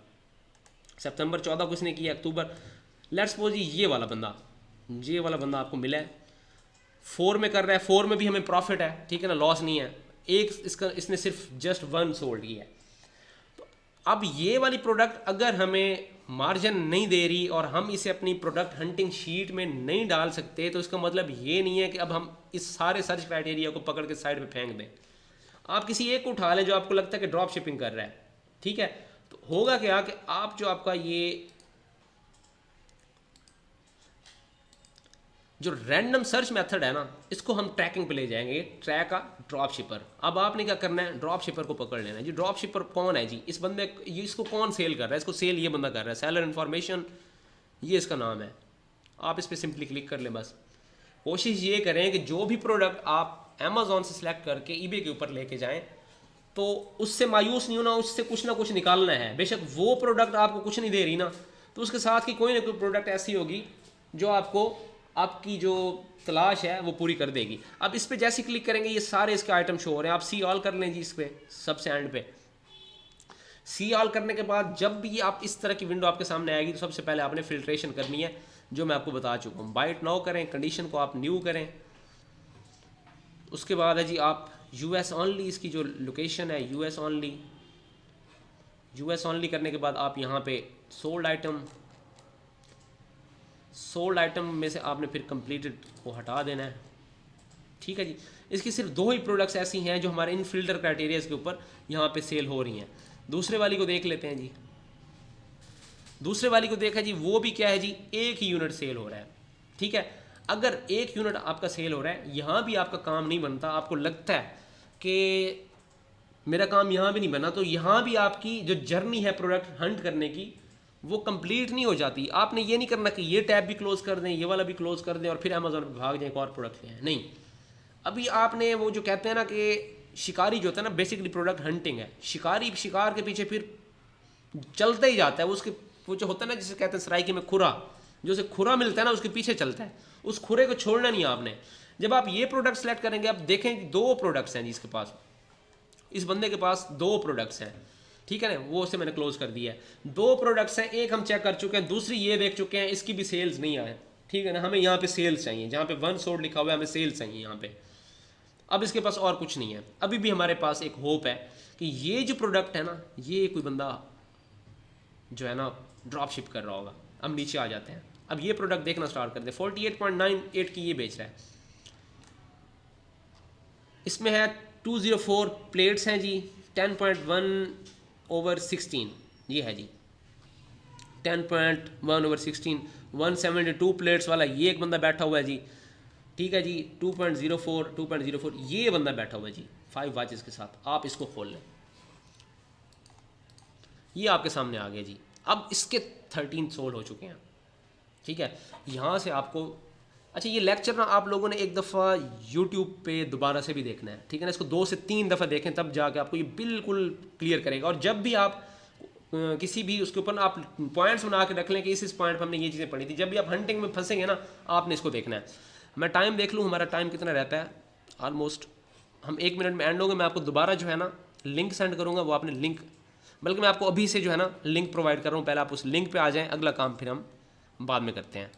सितंबर 14 को इसने किया, अक्टूबर, लेट्स सपोज ये वाला बंदा, ये वाला बंदा आपको मिला है, 4 में कर रहा है, 4 में भी हमें प्रॉफिट है, ठीक है ना, लॉस नहीं है। इसने सिर्फ जस्ट 1 सोल्ड किया है। तो अब ये वाली प्रोडक्ट अगर हमें मार्जिन नहीं दे रही और हम इसे अपनी प्रोडक्ट हंटिंग शीट में नहीं डाल सकते, तो इसका मतलब ये नहीं है कि अब हम इस सारे सर्च क्राइटेरिया को पकड़ के साइड पे फेंक दें। आप किसी एक को उठा लें जो आपको लगता है कि ड्रॉप शिपिंग कर रहा है, ठीक है। तो होगा क्या कि आप जो आपका ये जो रैंडम सर्च मेथड है ना, इसको हम ट्रैकिंग पे ले जाएंगे, ट्रैक का ड्रॉप शिपर। अब आपने क्या करना है, ड्रॉप शिपर को पकड़ लेना है जी। ड्रॉप शिपर कौन है जी, इस बंदे, इसको कौन सेल कर रहा है, इसको सेल ये बंदा कर रहा है, सेलर इन्फॉर्मेशन ये इसका नाम है। आप इस पर सिंपली क्लिक कर लें बस। कोशिश ये करें कि जो भी प्रोडक्ट आप अमेजोन से सिलेक्ट करके ईबे के ऊपर लेके जाएं, तो उससे मायूस नहीं होना, उससे कुछ ना कुछ निकालना है। बेशक वो प्रोडक्ट आपको कुछ नहीं दे रही ना, तो उसके साथ की कोई ना कोई प्रोडक्ट ऐसी होगी जो आपको आपकी जो तलाश है वो पूरी कर देगी। अब इस पे जैसे क्लिक करेंगे ये सारे इसके आइटम शो हो रहे हैं। आप सी ऑल कर लें जी, इस पे सबसे एंड पे सी ऑल करने के बाद जब भी आप इस तरह की विंडो आपके सामने आएगी, तो सबसे पहले आपने फिल्ट्रेशन करनी है, जो मैं आपको बता चुका हूँ। बाइट नाउ करें, कंडीशन को आप न्यू करें। उसके बाद है जी आप यूएस ओनली, इसकी जो लोकेशन है यूएस ओनली। यूएस ओनली करने के बाद आप यहाँ पे सोल्ड आइटम में से आपने फिर कंप्लीटेड को हटा देना है, ठीक है जी। इसकी सिर्फ 2 ही प्रोडक्ट्स ऐसी हैं जो हमारे इन फिल्टर क्राइटेरियाज के ऊपर यहाँ पे सेल हो रही हैं। दूसरे वाली को देख लेते हैं जी। दूसरे वाली को देखा जी, वो भी क्या है जी, 1 ही यूनिट सेल हो रहा है, ठीक है। अगर 1 यूनिट आपका सेल हो रहा है, यहाँ भी आपका काम नहीं बनता, आपको लगता है कि मेरा काम यहाँ भी नहीं बना, तो यहाँ भी आपकी जो जर्नी है प्रोडक्ट हंट करने की वो कंप्लीट नहीं हो जाती। आपने ये नहीं करना कि ये टैब भी क्लोज कर दें, ये वाला भी क्लोज कर दें और फिर अमेजोन पे भाग जाएं एक और प्रोडक्ट ले आएं, नहीं। अभी आपने वो जो कहते हैं ना कि शिकारी जो होता है ना, बेसिकली प्रोडक्ट हंटिंग है। शिकारी शिकार के पीछे फिर चलता ही जाता है, उसके वो जो होता है ना, जिसे कहते हैं सराइकी में खुरा, जो उसे खुरा मिलता है ना उसके पीछे चलता है, उस खुरे को छोड़ना नहीं है आपने। जब आप ये प्रोडक्ट सेलेक्ट करेंगे, आप देखें 2 प्रोडक्ट्स हैं जी इसके पास, इस बंदे के पास 2 प्रोडक्ट्स हैं, ठीक है ना, वो उसे मैंने क्लोज कर दिया है। 2 प्रोडक्ट्स हैं, एक हम चेक कर चुके हैं, दूसरी ये देख चुके हैं, इसकी भी सेल्स नहीं आए, ठीक है ना, हमें यहाँ पे सेल्स चाहिए, जहाँ पे 1 सोल्ड लिखा हुआ है हमें सेल्स चाहिए यहाँ पे। अब इसके पास और कुछ नहीं है, अभी भी हमारे पास एक होप है कि ये जो प्रोडक्ट है ना, ये कोई बंदा जो है ना ड्रॉप शिप कर रहा होगा। अब नीचे आ जाते हैं, अब ये प्रोडक्ट देखना स्टार्ट कर दे, 48.98 की ये बेच रहा है, इसमें है 204 प्लेट्स हैं जी, 10.1/16 ये है जी, 10.1/16, 172 प्लेट्स वाला ये एक बंदा बैठा हुआ है जी, ठीक है जी, 2.04 ये बंदा बैठा हुआ है जी 5 वॉचेस के साथ। आप इसको खोल लें, ये आपके सामने आ गया जी। अब इसके 13 सोल्ड हो चुके हैं, ठीक है। यहाँ से आपको, अच्छा ये लेक्चर ना आप लोगों ने एक दफ़ा यूट्यूब पे दोबारा से भी देखना है, ठीक है ना, इसको 2 से 3 दफ़ा देखें, तब जाके आपको ये बिल्कुल क्लियर करेगा। और जब भी आप किसी भी उसके ऊपर आप पॉइंट्स बना के रख लें कि इस पॉइंट पर हमने ये चीज़ें पढ़ी थी, जब भी आप हंटिंग में फंसेंगे ना, आपने इसको देखना है। मैं टाइम देख लूँ, हमारा टाइम कितना रहता है, ऑलमोस्ट हम 1 मिनट में एंड होंगे। मैं आपको दोबारा जो है ना लिंक सेंड करूँगा, वो आपने लिंक, बल्कि मैं आपको अभी से जो है ना लिंक प्रोवाइड कर रहा हूँ, पहले आप उस लिंक पे आ जाएं, अगला काम फिर हम बाद में करते हैं।